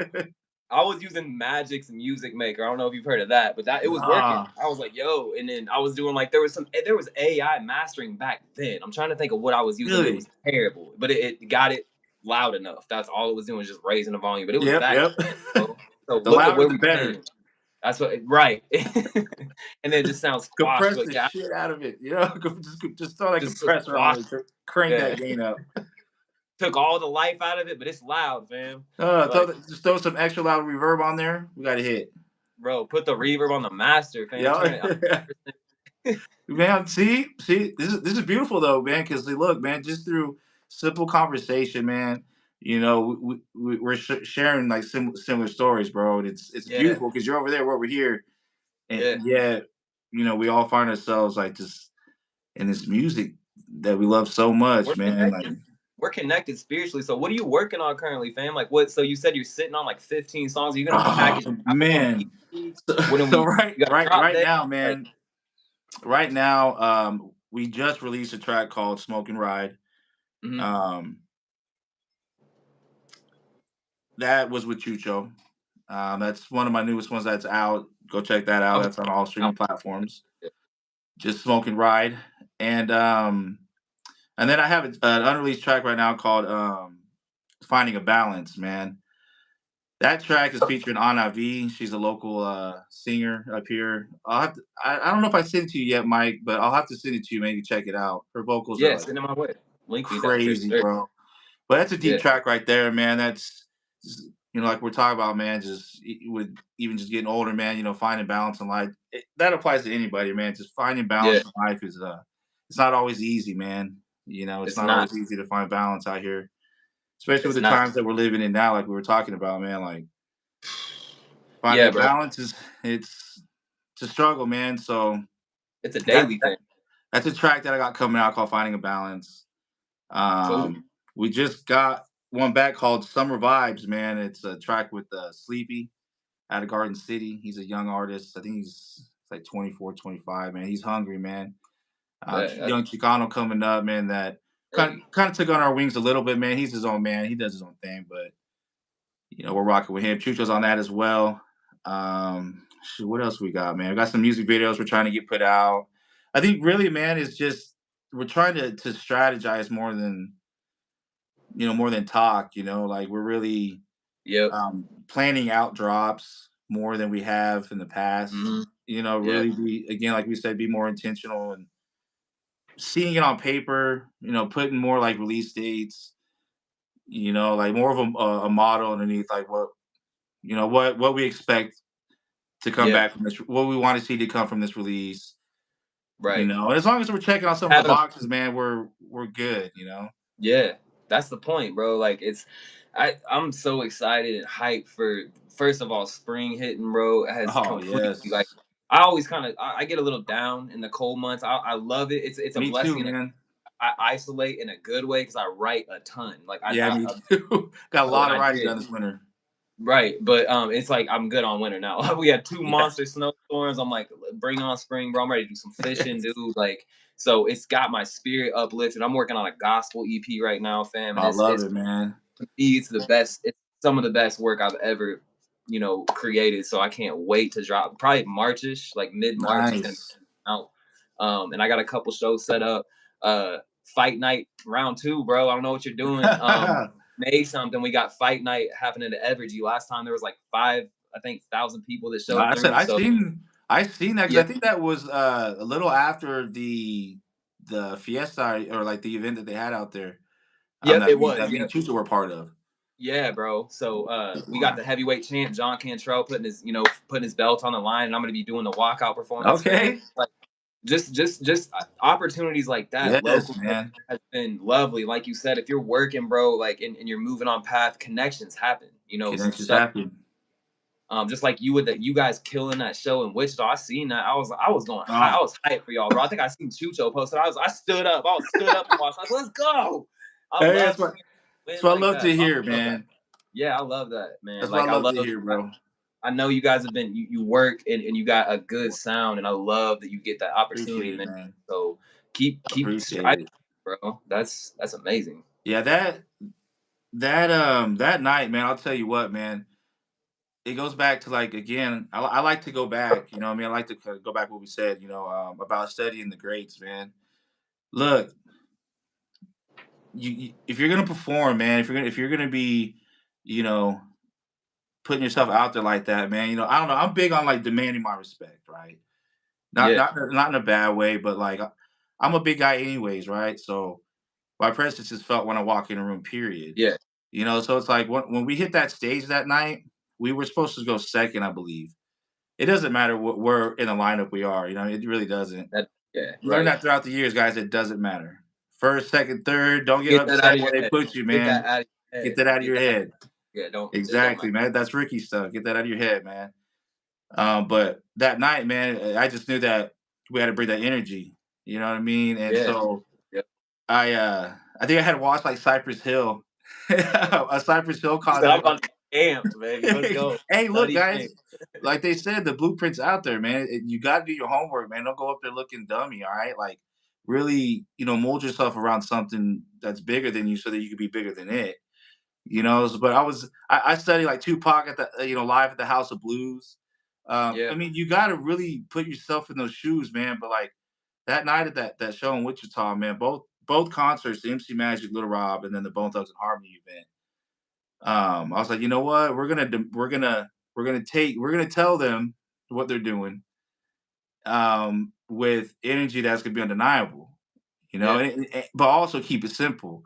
I was using Magic's Music Maker. I don't know if you've heard of that, but that it was working. Nah, I was like, yo, and then I was doing like there was AI mastering back then. I'm trying to think of what I was using, but it really? was terrible. But it got it loud enough. That's all it was doing was just raising the volume. But it was Yep, back yep. then, bro. So The look at louder where the we better. came. That's what right. And then it just sounds squashed, Compress but the yeah, shit out of it. Just throw that just a compressor on squash. it. Crank Yeah. that gain up. Took all the life out of it, but it's loud, fam. Like, Just throw some extra loud reverb on there. We got a hit. bro, put the reverb on the master, fam. Yeah. Turn it up. Man, see, this is beautiful though, man. Because look, man, just through simple conversation, man, we're sharing like similar stories, bro. And it's Yeah, beautiful because you're over there, we're over here, and yeah. yeah, we all find ourselves like just in this music that we love so We're much, man. Like, connected. We're connected spiritually. So what are you working on currently, fam? Like what? So you said you're sitting on like 15 songs. Are you gonna oh package and drop them on the man. EP? So, When are so we right, you got right, drop right day? now, Like man. Right now, we just released a track called "Smoke and Ride." mhm. Um, that was with Chucho. That's one of my newest ones that's out. Go check that out. Okay. That's on all Oh, streaming platforms. yeah. Just Smoke and Ride, and then I have an unreleased track right now called "Finding a Balance." Man, that track is featuring Anna V. She's a local singer up here. I don't know if I sent it to you yet, Mike, but I'll have to send it to you. Maybe check it out. Her vocals are Yeah, like send it my way. Link me down for crazy, sure. bro. But that's a deep Yeah, track right there, man. That's like we're talking about, man. Just with even just getting older, man. Finding balance in life. That applies to anybody, man. Just finding yeah. balance in life is it's not always easy, man. It's It's not not. always easy to find balance out here, especially with It's the not. times that we're living in now, like we were talking about, man. Like finding Yeah, a bro. balance it's a struggle, man. So It's a that, daily that thing. that's a track that I got coming out called "Finding a Balance." So Um, we just got one back called Summer Vibes, man. It's a track with Sleepy out of Garden City. He's a young artist. I think he's like 24, 25, man. He's hungry, man. That's Young Chicano coming up, man, that hey, kind of took on our wings a little bit, man. He's his own man. He does his own thing, but we're rocking with him. Chucho's on that as well. Shoot, what else we got, man? We got some music videos we're trying to get put out. I think really, man, it's just we're trying to strategize more than talk. Like we're really yep. planning out drops more than we have in the past. Hmm. Yeah. Really be again, like we said, be more intentional and seeing it on paper. Putting more like release dates. Like more of a model underneath, like what we expect to come Yeah. back from this, what we want to see to come from this release. Right. And as long as we're checking on some of the Having a boxes, man, we're good. Yeah, that's the point, bro. Like I'm so excited and hyped for first of all spring hitting, bro. Has Oh completely like yes, I always kind of I get a little down in the cold months. I love it. It's a me too, blessing and man. I isolate in a good way because I write a ton. Like Yeah, me too. Got a so and lot of I writing did. done this winter. Right, but it's like I'm good on winter now. We had two Yeah, monster snowstorms. I'm like, bring on spring, bro. I'm ready to do some fishing, dude. Like, so it's got my spirit uplifted. I'm working on a gospel EP right now, fam, and I love it's it, man. it's the best. It's some of the best work I've ever, created. So I can't wait to drop. Probably Marchish, like mid March, is gonna Nice. be out. And I got a couple shows set up. Fight night round two, bro. I don't know what you're doing. May something. We got fight night happening at Evergy. Last time there was like five, I think, thousand people that showed I said through. So I seen that because yeah, I think that was a little after the fiesta or like the event that they had out there. yep, That it me was. that me and Yep. Chucha were part of. Yeah, bro. So we got the heavyweight champ John Cantrell putting his belt on the line, and I'm gonna be doing the walkout performance, fam. Okay. Like just opportunities like that Yes, locally man. has been lovely. Like you said, if you're working, bro, like and you're moving on path, connections happen. Connections Stuff. happen. Just like you guys killing that show in Wichita. I seen that. I was going high. I Oh, was hyped for y'all, bro. I think I seen Chucho posted. I stood up. I was stood up and watched. I was like, let's go. I hey, love seeing that's win what I like love that. to I hear, love that. man. Yeah, I love that, man. That's what Like I love to hear, bro. I know you guys have been you work and you got a good sound, and I love that you get that opportunity, Appreciate it, man. man. So keep Appreciate striving, it. bro. That's amazing. Yeah, that night, man. I'll tell you what, man. It goes back to like again. I like to go back. I mean, I like to go back what we said. About studying the greats, man. Look, if you're gonna perform, man. If you're gonna be, you know, putting yourself out there like that, man. I don't know. I'm big on like demanding my respect, right? Not Yeah, not not in a bad way, but like I'm a big guy anyways, right? So my presence is felt when I walk in a room, period. yeah, So it's like when we hit that stage that night, we were supposed to go second, I believe. It doesn't matter what where in the lineup we are, it really doesn't. yeah, Learn right. that throughout the years, guys. It doesn't matter. First, second, third, don't get Get that out upset of your where they head. put you, Get that man. out of your Get head. that out of Get your that out. head. Yeah, don't it don't Exactly, matter. man. That's Ricky stuff. Get that out of your head, man. But that night, man, I just knew that we had to bring that energy. You know what I mean? And Yeah. so Yeah. I think I had watched like Cypress Hill, a Cypress Hill He said, I'm concert. about to get amped, baby. Let's go. Hey, look, Study game. guys, like they said, the blueprint's out there, man. You got to do your homework, man. Don't go up there looking dummy, all right? Like, really, mold yourself around something that's bigger than you, so that you can be bigger than it. But I studied like Tupac at the live at the House of Blues. I Yeah. mean, you got to really put yourself in those shoes, man. But like that night at that show in Wichita, man, both concerts, the MC Magic, Little Rob, and then the Bone Thugs and Harmony event. I was like, you know what? We're gonna tell them what they're doing, with energy that's gonna be undeniable. Yeah. But also keep it simple.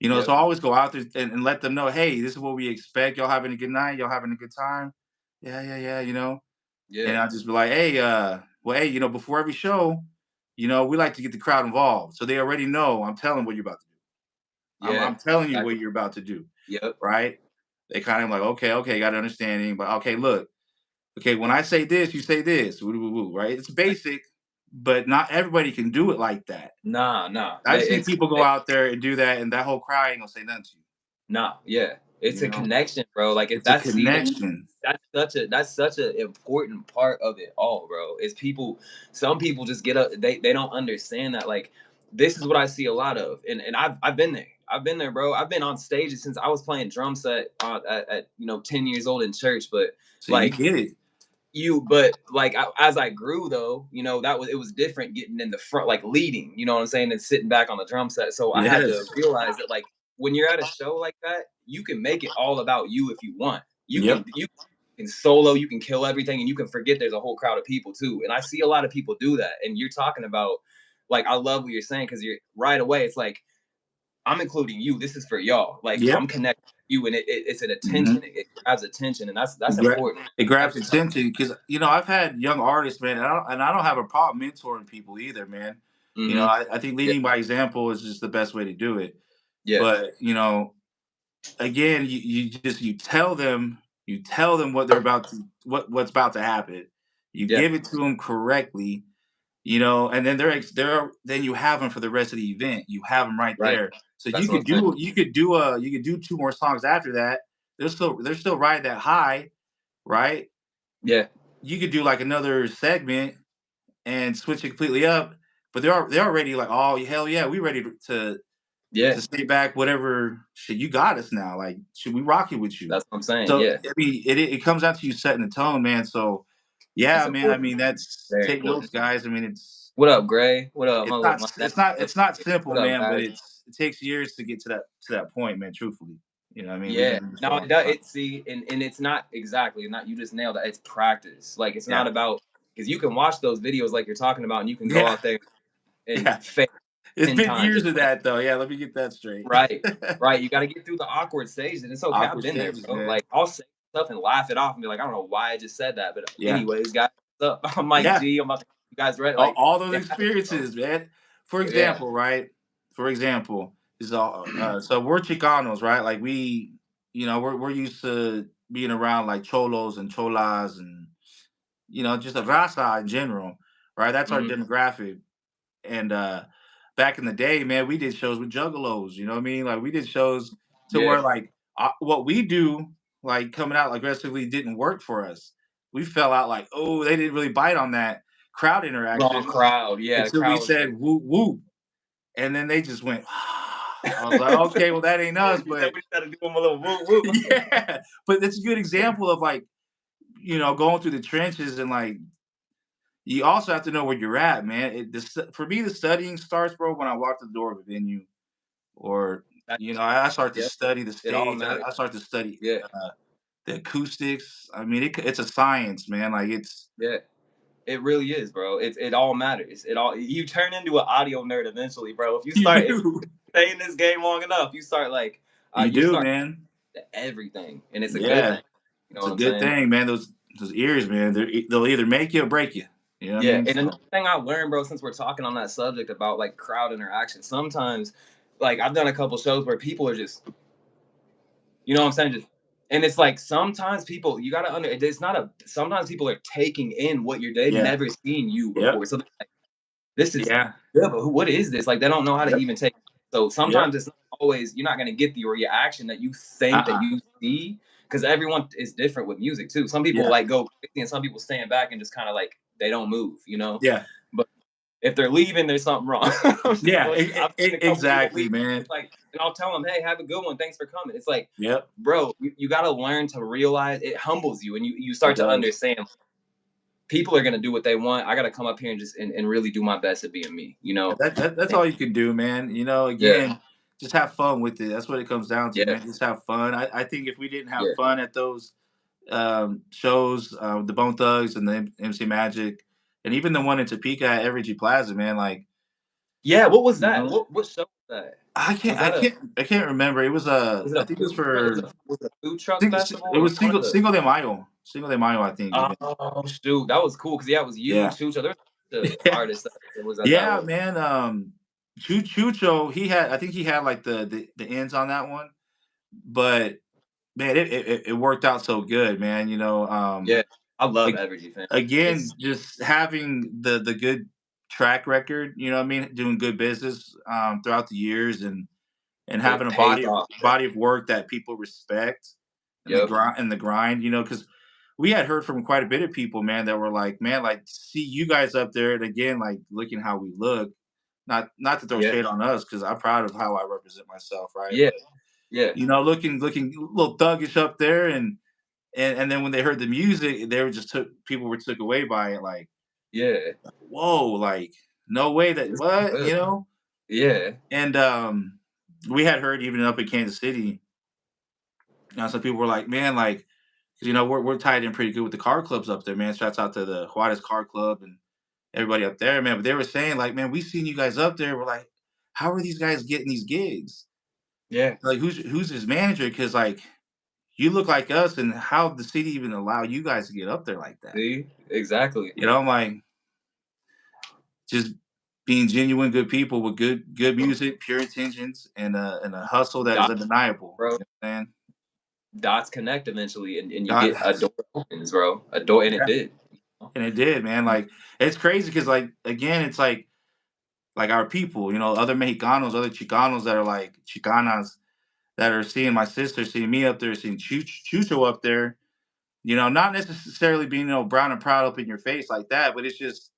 So Yep. always go out there and let them know, hey, this is what we expect. Y'all having a good night. Y'all having a good time. Yeah, yeah, yeah. And Yeah. I'll just be like, hey, well, hey, before every show, we like to get the crowd involved, so they already know I'm telling what you're about to do. Yeah. I'm telling you Exactly. what you're about to do, Yep. right? They kind of like, okay, okay, got an understanding, but okay, look, okay, when I say this, you say this, woo, woo, woo, right? It's basic, but not everybody can do it like that. Nah, nah. I've seen It's people go out there and do that, and that whole crowd ain't gonna say nothing to you. Nah, yeah. It's You a know, connection, bro. Like if it's a that's see that connection. that's such an important part of it all, bro. Is people some people just get up they don't understand that like this is what I see a lot of. And I've been there. I've been there, bro. I've been on stages since I was playing drum set at 10 years old in church, but So you like get it. but like as I grew though, that was it was different getting in the front, like leading, you know what I'm saying, and sitting back on the drum set. So I had to Yes. realize that like when you're at a show like that, you can make it all about you if you want. Yep. You can solo, you can kill everything, and you can forget there's a whole crowd of people too. And I see a lot of people do that. And you're talking about like I love what you're saying because you're right away. It's like I'm including you. This is for y'all. Like Yep. I'm connecting with you, and it's an attention. Hmm. It grabs attention, and It, that's gra- important. it grabs That's your time. attention because I've had young artists, man, and I don't have a problem mentoring people either, man. Hmm. I think Yeah, leading by example is just the best way to do it. yeah, But again, you tell them what they're about to what's about to happen. You yeah. give it to them correctly, and then then you have them for the rest of the event. You have them right Right. there. So That's what I'm saying. you could do two more songs after that. They're still riding that high, right? Yeah, You could do like another segment and switch it completely up, but they're already like, oh hell yeah, we ready yeah. to stay back. Whatever shit, you got us now. Like, should we rock it with you? That's what I'm saying. So Yeah, I mean, it comes down to you setting the tone, man. So that's yeah, man. I important. mean, that's Very take notes, important. guys. I mean, What up, Gray? What up, it's not my it's not nephew? it's not simple, What up, man, but guys? it takes years to get to that point, man. Truthfully, what I mean, we've Yeah. been doing this for a Now long it does. time. It see, and it's not exactly not. You just nailed it. It's practice. Like it's Yeah, not about because you can watch those videos like you're talking about, and you can go yeah, out there and yeah. fail It's 10 been times. years of that, though. Yeah, let me get that straight. Right. Right. You got to get through the awkward stages, and it's okay. I've Awkward been there, stages, bro. man. Like I'll say stuff and laugh it off and be like, I don't know why I just said that, but Yeah, anyways, guys, what's up? I'm Mike yeah. G. I'm about to you guys ready. Like All those it happens, bro. experiences, man. For Yeah. example, right? For example, is all so we're Chicanos, right? Like we're used to being around like cholos and cholas and just a raza in general, right? That's our Hmm. demographic. And back in the day, man, we did shows with juggalos. You know what I mean? Like we did shows to Yeah. where like what we do, like coming out aggressively, didn't work for us. We fell out like, oh, they didn't really bite on that crowd Wrong interaction crowd. Yeah, the until we crowd was said like, whoop whoop, and then they just went. I was like, okay, well that ain't us, you said but we just had to do them a little woo woo. yeah, but it's a good example of like going through the trenches and like you also have to know where you're at, man. For me, the studying starts, bro, when I walk to the door of a venue, or I start to Yep. study the It all stage. matters. I start to study Yeah. the acoustics. I mean, it's a science, man. Like it's Yeah. It really is, bro. It all matters. It all you turn into an audio nerd eventually, bro. you If you do, stay in this game long enough, you start like you you do, start man. everything, and it's a good Yeah, thing. You know it's a what I'm good saying? thing, man. Those ears, man. They'll either make you or break you. You know what I Yeah. mean? And another So thing I learned, bro, since we're talking on that subject about like crowd interaction, sometimes like I've done a couple shows where people are just, you know what I'm saying, just and it's like sometimes people you gotta under it's not a sometimes people are taking in what they've yeah, never seen you yep, before. So they're like, this is yeah, good, but what is this? Like they don't know how to yep, even take. So yep. sometimes it's not always you're not gonna get the reaction that you think that Uh-uh. you see because everyone is different with music too. Some people Yeah, like go crazy and some people stand back and just kind of like they don't move, you know. yeah, But if they're leaving, there's something wrong. I'm just yeah. I've seen a couple people Exactly, leave. man. It's like, and I'll tell them, hey, have a good one. Thanks for coming. It's like, Yep, bro, you got to learn to realize it humbles you and you it start to does. understand people are going to do what they want. I got to come up here and just and really do my best at being me, you know? That's And all you can do, man. yeah, Again, just have fun with it. That's what it comes down to, yeah, man. Just have fun. I think if we didn't have yeah. fun at those shows, the Bone Thugs and the MC Magic, and even the one in Topeka at Evergy Plaza, man, like Yeah, what was you that? know, What show was that? I can't, Was I that can't, I can't remember. It was was it I a think it was food truck? for Was it a food truck festival it or was one of the Cinco de Mayo, I think. Even Oh shoot, that was cool because yeah, it was you, yeah, Chucho. There was the yeah, artist that was at that yeah, one. man. Chucho, I think he had like the ends on that one, but man, it worked out so good, man. Yeah, I love Ag- Evergy fam. again, It's just having the good track record. You know what I mean? Doing good business throughout the years, and It having a pays off. body of work that people respect Yep. and the grind, you know, because we had heard from quite a bit of people, man, that were like, man, like see you guys up there, and again, like looking how we look. Not to throw Yeah. shade on us, because I'm proud of how I represent myself, right? Yeah. But Yeah. you know, looking a little thuggish up there, and then when they heard the music, they were just took away by it, like, Yeah. whoa, like no way that It's what, good. you know? Yeah. And we had heard even up in Kansas City, some people were like, man, like, 'cause, you know, we're tied in pretty good with the car clubs up there, man. Shouts out to the Juarez Car Club and everybody up there, man. But they were saying, like, man, we seen you guys up there. We're like, how are these guys getting these gigs? Yeah. Like, who's his manager? Because like, you look like us, and how the city even allow you guys to get up there like that? See? Exactly. You know, I'm like, just being genuine, good people with good music, pure intentions, and a hustle that is Dots, undeniable. bro. You know what I'm saying? Dots connect eventually, and you God, get a door opens, bro. A door, and it yeah, did. and it did, man. Like, it's crazy because, like, again, it's like our people, you know, other Mexicanos, other Chicanos that are like Chicanas that are seeing my sister, seeing me up there, seeing Chucho up there. You know, not necessarily being, you know, brown and proud up in your face like that, but it's just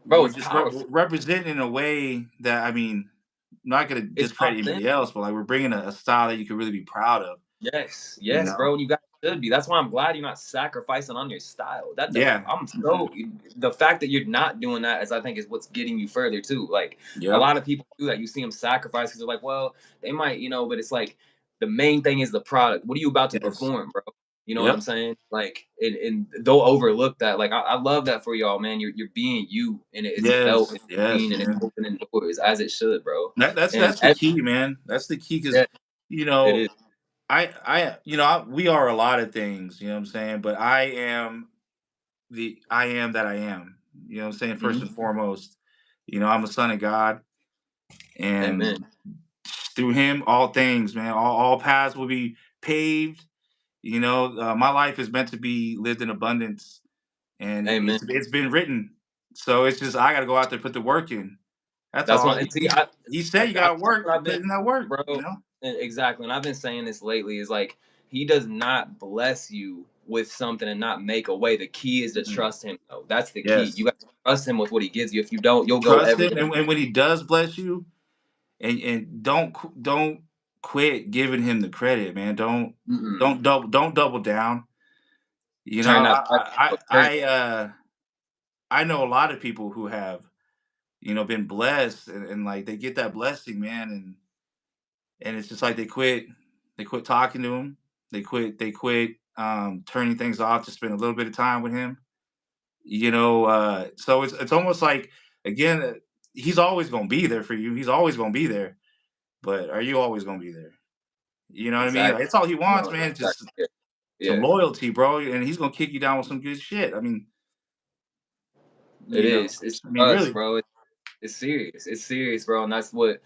Bro, we're it's just powerful. representing in a way that, I mean, I'm not gonna It's discredit authentic. anybody else, but like we're bringing a style that you can really be proud of. Yes, You yes, know? bro, and you guys should be. That's why I'm glad you're not sacrificing on your style. Like, Yeah. I'm Mhm. so the fact that you're not doing that is, I think, is what's getting you further too. Like, a Yep. lot of people do that. You see them sacrifice because they're like, well, they might, but it's like the main thing is the product. What are you about to Yes. perform, bro? You know what I'm Yep. saying? Like, and they'll overlook that. Like, I love that for y'all, man. You're being you, and it's felt Yes. and Yes, seen, and it's man. opening doors as it should, bro. And That's the key, man. That's the key because, yeah, you it know, is. you know, we are a lot of things, you know what I'm saying? But I am that I am. You know what I'm saying? First and Mhm. foremost, you know, I'm a son of God, and Amen. through him all things, man, all paths will be paved. You know, my life is meant to be lived in abundance, and Amen. it's been written. So it's just I got to go out there, put the work in. That's That's all. why, and see, He said you got to that's work, what I've been, put in that work. You bro. know. Exactly, and I've been saying this lately. Is like he does not bless you with something and not make a way. The key is to Mhm. trust him. Though that's the key. You Yes, got to trust him with what he gives you. If you don't, you'll go trust every him, day. and when he does bless you, and don't quit giving him the credit, man. Mm-mm. Don't double down. You know, Turn that back into a current. I know a lot of people who have, you know, been blessed, and like they get that blessing, man, and it's just like they quit talking to him, they quit turning things off to spend a little bit of time with him. You know, so it's almost like, again, he's always gonna be there for you. He's always gonna be there, but are you always gonna be there? You know what I mean? Exactly. Like, it's all he wants, No, man. It's just exactly. Yeah. some Yeah. loyalty, bro, and he's gonna kick you down with some good shit. I mean, It you know, is. It's I mean, us, really, bro. It's serious. It's serious, bro. And that's what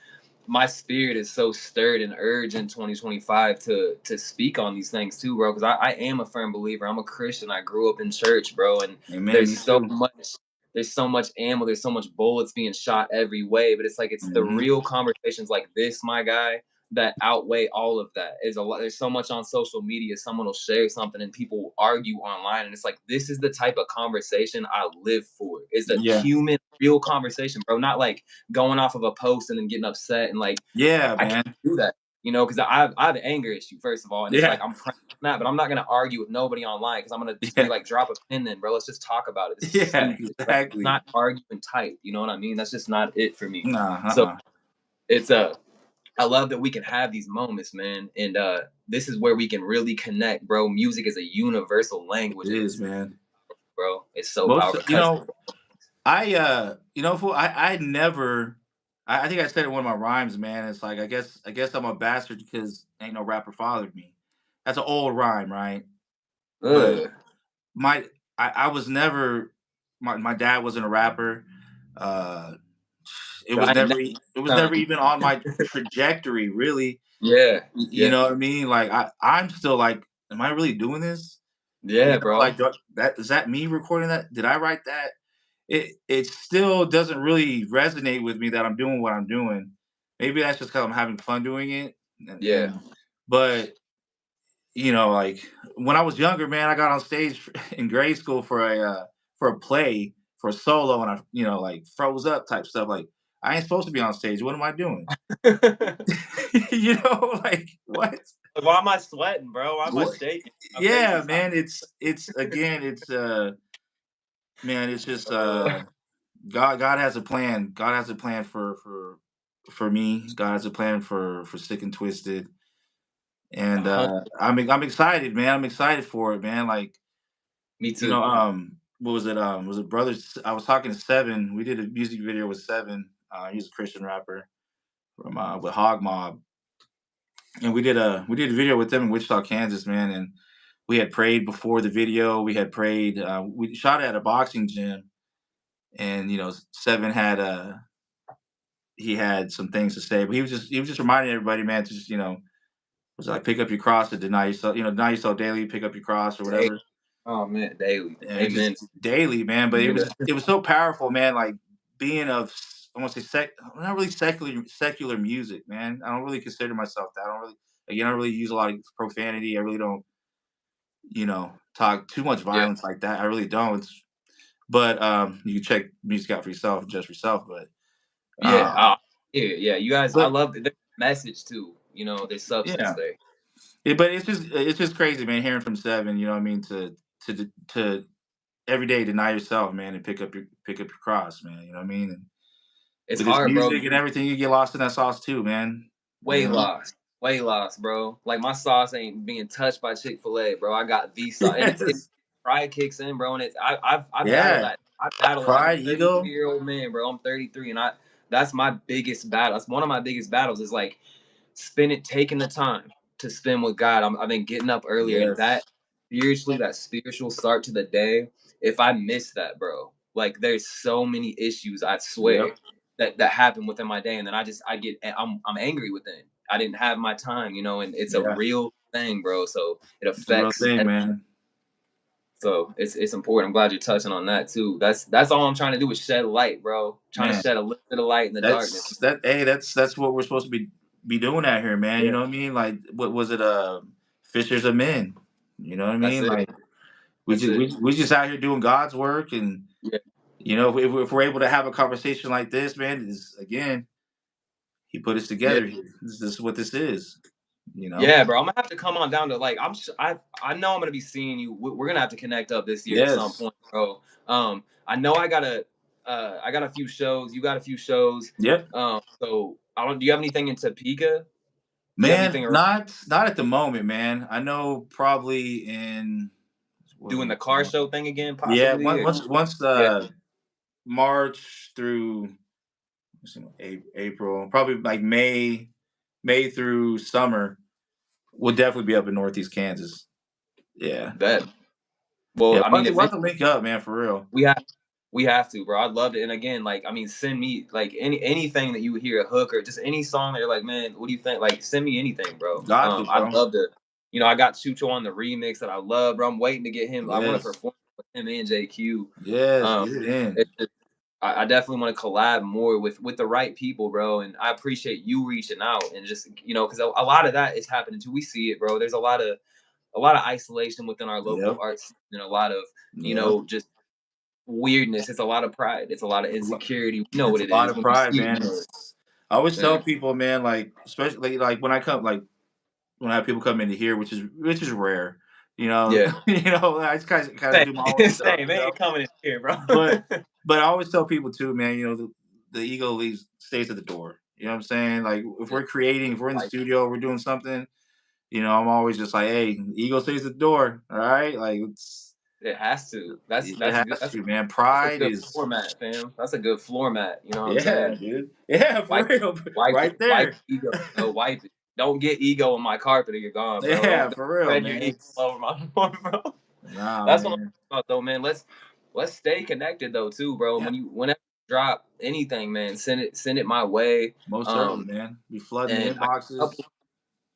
my spirit is so stirred and urged in 2025 to speak on these things too, bro. Because I am a firm believer. I'm a Christian. I grew up in church, bro. And amen. there's Me so too. much, there's so much ammo, there's so much bullets being shot every way. But it's like it's the Hmm. real conversations like this, my guy, that outweigh all of that. Is a lot. There's so much on social media. Someone will share something and people will argue online, and it's like this is the type of conversation I live for. Is a Yeah, human, real conversation, bro. Not like going off of a post and then getting upset and like yeah, I can't man. do that, because I have an anger issue first of all, and it's like Yeah, I'm praying on that, but I'm not gonna argue with nobody online because I'm gonna just be yeah, like, drop a pin, then, bro. Let's just talk about it. This is yeah, stupid. Like, it's exactly. not arguing type. You know what I mean? That's just not it for me. Nah, So uh-uh. it's I love that we can have these moments, man, and this is where we can really connect, bro. Music is a universal language, It and is, man. bro, it's so Most, powerful. you Touch. know, you know, fool, I never, I think I said it in one of my rhymes, man. It's like, I guess I'm a bastard because ain't no rapper fathered me. That's an old rhyme, right? But Ugh. my, I was never, my dad wasn't a rapper. Uh, I ain't it was never. never even on my trajectory, really. Yeah, You yeah, know what I mean? Like, I'm still like, am I really doing this? You yeah, know, like, bro. that is that me recording that? Did I write that? It still doesn't really resonate with me that I'm doing what I'm doing. maybe that's just because I'm having fun doing it, Yeah. but like when I was younger, man, I got on stage in grade school for a play for a solo, and I like froze up type stuff. Like I ain't supposed to be on stage. What am I doing? Like what? Why am I sweating, bro? Why am I What? shaking? My face Yeah, is hot. man. It's again. It's man. It's just Uh, God has a plan. God has a plan for me. God has a plan for Sick and Twisted, a and hun- I'm excited, man. I'm excited for it, man. Like Me too. what was it? Was it Brothers? I was talking to Seven. We did a music video with Seven. He's a Christian rapper from with Hog Mob, and we did a video with them in Wichita, Kansas, man. And we had prayed before the video. We had prayed. We shot at a boxing gym, and Seven had he had some things to say, but he was just reminding everybody, man, to just was like pick up your cross and deny yourself, deny yourself daily, pick up your cross or Daily. whatever. Oh man, daily. And Amen. just daily, man. But Hear that? it was so powerful, man. Like being I want to say not really secular music, man. I don't really consider myself that. I don't really use a lot of profanity. I really don't, talk too much Yeah. violence like that. I really don't. But you can check music out for yourself, just for yourself. Yeah. Um, Yeah. You guys, I but love the message too. There's substance yeah, there. but it's just crazy, man. Hearing from Seven, you know what I mean, to every day deny yourself, man, and pick up your cross, man. You know what I mean? And It's with his hard, bro. music and everything, you get lost in that sauce too, man. You Way know? lost. Way lost, bro. Like my sauce ain't being touched by Chick-fil-A, bro. I got the sauce. And it's Yes. pride kicks in, bro. And I battle Yeah. that. I battle that. I'm a Pride, ego. 33-year-old man, bro. I'm 33 and that's my biggest battle. That's one of my biggest battles is like taking the time to spend with God. I've been getting up earlier, and Yes. that spiritual start to the day. If I miss that, bro, like there's so many issues. I Yep. swear that happen within my day, and then I'm angry within. I didn't have my time, and it's a Yeah. real thing, bro. So it It's a real affects. thing, man. So it's important. I'm glad you're touching on that too. That's all I'm trying to do is shed light, bro. Trying to Man, shed a little bit of light in the darkness. that's what we're supposed to be doing out here, man. You Yeah, know what I mean? Like what was it, Fishers of Men. You know what I that's mean? it. Like we That's just it. we just out here doing God's work, and Yeah, if we're able to have a conversation like this, man, is again, he put us yeah. together here. This is what this is, you know? Yeah, bro. I'm gonna have to come on down to like I know I'm gonna be seeing you. We're gonna have to connect up this year at some Yes. point, bro. I know I got a few shows. You got a few shows. Yep. So I don't. Do you have anything in Topeka? Do you have Man, anything around not at the moment, man. I know probably in what are doing we the car going? show thing again, Yeah, possibly? once Yeah, the March through April, probably like May through summer, we'll definitely be up in Northeast Kansas. Yeah. bet. Well, Yeah, I mean, we'll eventually have to link up, man, for real. we have we have to, bro. I'd love to. And again, like, I mean, send me like anything that you would hear a hook or just any song that you're like, man, what do you think? Like, send me anything, bro. Got you, I'd bro. love to. I got Chucho on the remix that I love, bro. I'm waiting to get him. I want to Yes. perform with him and JQ. Yes, Um, get it in. it's just, I definitely want to collab more with the right people, bro. And I appreciate you reaching out and just because a lot of that is happening too. We see it, bro. There's a lot of isolation within our local Yep. art scene and a lot of Yep. just weirdness. It's a lot of pride. It's a lot of insecurity. We know what It's a it lot is of when you pride, see it. man. You know, I always man. tell people, man, like especially like when I come like when I have people come into here, which is rare. Yeah. I just kind of Same. do my own stuff, Same. They ain't coming in here, bro. But I always tell people too, man, the ego stays at the door. You know what I'm saying? Like if Yeah, we're creating, if we're in the like studio, we're doing something, I'm always just like, hey, the ego stays at the door. All right. Like it has to. That's it that's good. has to, man. That's a Pride good is floor mat, fam. That's a good floor mat. You know what I'm yeah, saying? dude. Yeah, for Wipe it. real. Wipe it. Right Wipe there. ego. Wipe it. Don't get ego on my carpet or you're gone, bro. Yeah, Don't for real, spread your man. ego all over my floor, bro. Nah, That's what I'm man. talking about, though, man. Let's stay connected though, too, bro. Yeah, Whenever you drop anything, man, send it my way. most certainly, Um, man. Be flooding the and I got a inboxes. couple,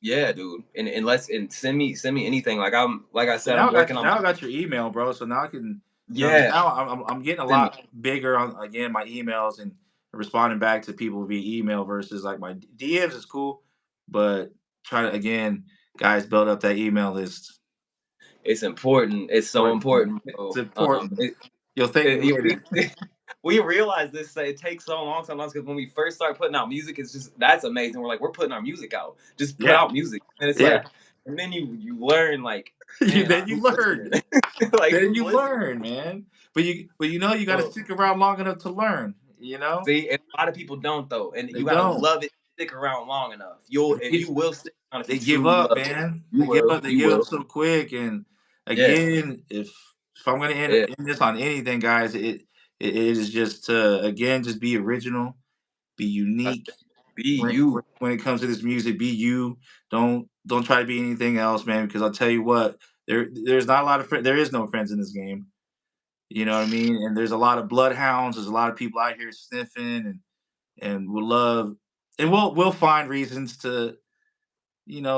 yeah, dude. And send me anything. Like I So said, I'm working on now I got your email, bro. So now I can, because yeah. now I'm getting a Send me. lot bigger on again my emails, and responding back to people via email versus like my DMs is cool, but try to again, guys, build up that email list. It's important. It's so Important, important, man. It's bro. important. You'll thank me later. We realize this. It takes so long sometimes because when we first start putting out music, it's just that's amazing. We're like, we're putting our music out. Just put Yeah, out music, and it's yeah. like, and then you learn like, man, Then you who's learn. listening? Like Then who's you listening? learn, man. But you know you got to Bro. stick around long enough to learn. You know See, and a lot of people don't though, and they you gotta don't. love it. Stick around long enough. You'll and They, you will stick around if you they give truly up, love it. man. You They give will. up. They You give up will. so quick. And Yeah. again, if I'm gonna Yeah. end this on anything, guys, it is just to again just be original, be That's unique. it. Be you. When it comes to this music, be you. Don't try to be anything else, man. Because I'll tell you what, there's not a lot of friends. There is no friends in this game. You know what I mean? And there's a lot of bloodhounds. There's a lot of people out here sniffing and will love and we'll find reasons to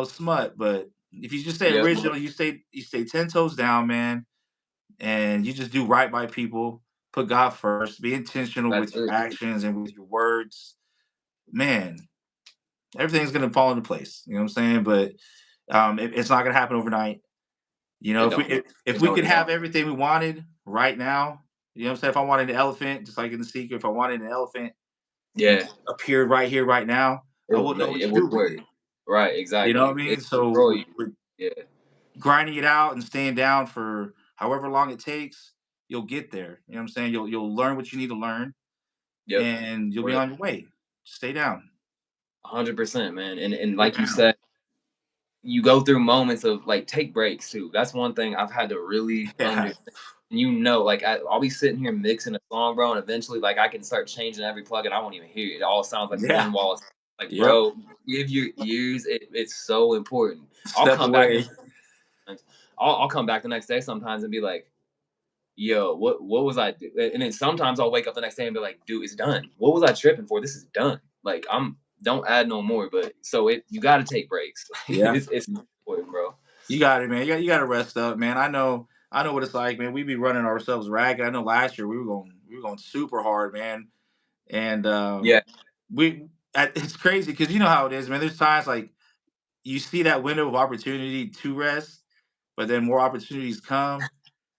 smut. But if you just stay Yep. original, you stay 10 toes down, man, and you just do right by people. Put God first. Be intentional That's with your it. actions and with your words. Man, everything's gonna fall into place. You know what I'm saying? But it's not gonna happen overnight. You know, It don't. if It we don't. could It don't. have everything we wanted right now, you know what I'm saying? If I wanted an elephant, just like in the secret, if I wanted an elephant and it Yeah. just appeared right here, right now, I wouldn't know what It to would do with work. it. Right. You know what I Exactly. mean? It So destroy you. with Yeah. grinding it out and staying down for however long it takes, you'll get there. You know what I'm saying? You'll learn what you need to learn Yep. and you'll be Right. on your way. Stay down. 100%, man. And Stay like you down. said, you go through moments of like take breaks too. That's one thing I've had to really Yeah. understand. You know, like I'll be sitting here mixing a song, bro, and eventually, like I can start changing every plug, and I won't even hear it. It all sounds like Yeah. thin walls. Like, Yep. bro, give your ears. It's so important. I'll Step come back away. the I'll come back the next day sometimes and be like, yo, what was I do? And then sometimes I'll wake up the next day and be like, dude, it's done. What was I tripping for? This is done. Like I'm don't add no more. But so you got to take breaks. Yeah. It's important, bro. You got it, man. You got to rest up, man. I know what it's like, man. We be running ourselves ragged. I know last year we were going super hard, man. And Yeah, we it's crazy because you know how it is, man. There's times like you see that window of opportunity to rest, but then more opportunities come,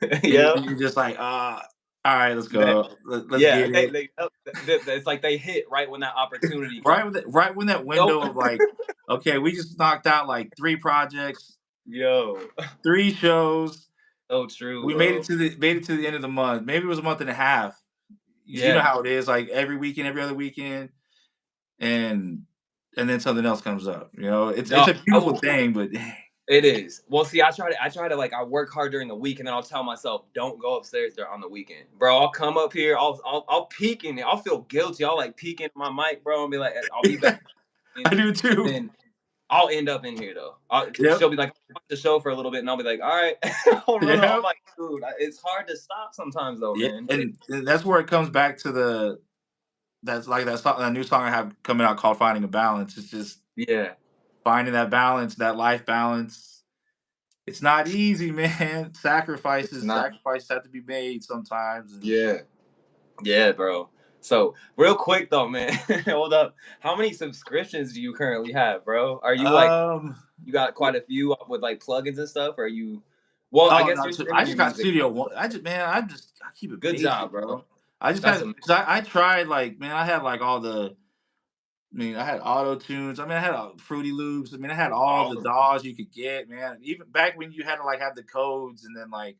and yeah, you're just like, all right, let's man. go, let's Yeah, get it. it's like they hit right when that opportunity comes. Right when that Nope. window of like, okay, we just knocked out like 3 projects, Yo, 3 shows. so true, We bro. made it to the end of the month. Maybe it was a month and a half. You know Yeah. how it is, like every weekend, every other weekend, and then something else comes up. You know, No, it's a I beautiful will. thing, but dang, It is. Well, see, I try to like I work hard during the week, and then I'll tell myself, don't go upstairs there on the weekend, bro. I'll come up here, I'll peek in it. I'll feel guilty. I'll like peek in my mic, bro, and be like, I'll be back, I and do too. then I'll end up in here though. She'll Yep, be like, watch the show for a little bit, and I'll be like, all right, I'll run. I'm yep, like, dude, it's hard to stop sometimes though, yeah, man. and that's where it comes back to that's like that new song I have coming out called "Finding a Balance." It's just Yeah, finding that balance, that life balance. It's not easy, man. it's not. Sacrifices have to be made sometimes, and Yeah, yeah, bro. So real quick though, man, hold up. How many subscriptions do you currently have, bro? Are you like um, you got quite a few with like plugins and stuff? Or are you? Well, I oh guess no, you're I streaming just your got music. Studio One. I keep it Good basic, job, bro. bro. I just That's had amazing. because I tried like man, I had like all the. I mean, I had auto tunes. I mean, I had Fruity Loops. I mean, I had all All the of DAWs you could get, man. Even back when you had to like have the codes, and then like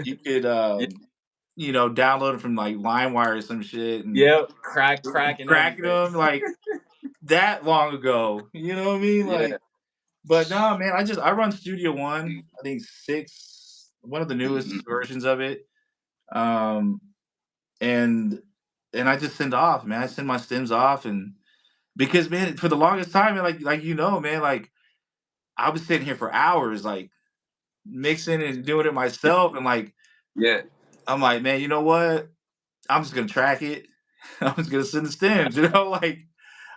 you could yeah, download it from like LimeWire or some shit, and yeah, crack and cracking everything. them like that long ago. You know what I mean? Yeah. Like, but no, man. I run Studio One. I think six, one of the newest Mm-hmm. versions of it. Um, and I just send off, man. I send my stems off, and because man, for the longest time, man, man, like I was sitting here for hours, like mixing and doing it myself, and like Yeah. I'm like, man, you know what? I'm just gonna track it. I'm just gonna send the stems, like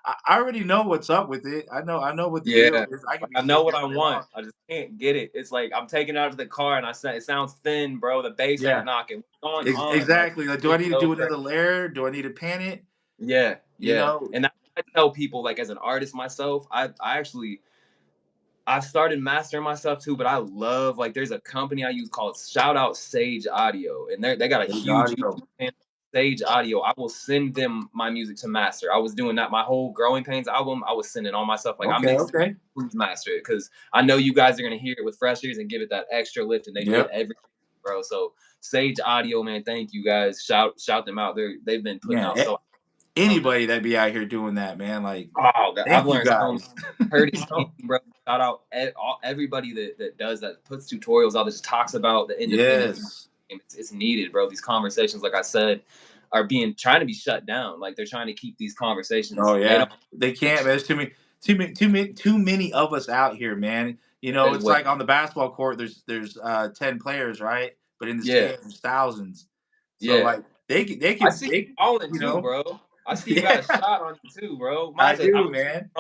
I already know what's up with it. I know what the deal Yeah, is. I could like, be I know sitting what here I all day long. want. I just can't get it. It's like I'm taking it out of the car and I say it sounds thin, bro. The bass Yeah, ain't knocking. What's going on? Like exactly. Like, do I it's need to so do crazy. another layer? Do I need to pan it? Yeah, You yeah. know? And I tell people like as an artist myself, I actually I've started mastering myself too, but I love like there's a company I use called Shout Out Sage Audio, and they got a There's huge audio. YouTube channel. Sage Audio. I will send them my music to master. I was doing that my whole Growing Pains album. I was sending all my stuff like I Okay, mixed it, okay. please master it because I know you guys are gonna hear it with fresh ears and give it that extra lift, and they do it Yep. every bro. So Sage Audio, man, thank you guys. Shout them out. They've been putting Yeah. out so content. Anybody that be out here doing that, man, like, Oh, I've thank you learned so much. guys. You Curtis King, know? bro. Shout out everybody that does that, puts tutorials out, that just talks about the independent scene. Yes. It's needed, bro. These conversations, like I said, are being trying to be shut down. Like they're trying to keep these Oh conversations. They yeah. don't They can't, attention. man. There's too many of us out here, man. There's It's way. like on the basketball court, there's 10 players, right? But in the Yeah, stands, there's thousands. So yeah. like they I could see you they balling you too, know, bro. I see you got a yeah, shot on you too, bro. I Might have, do, man.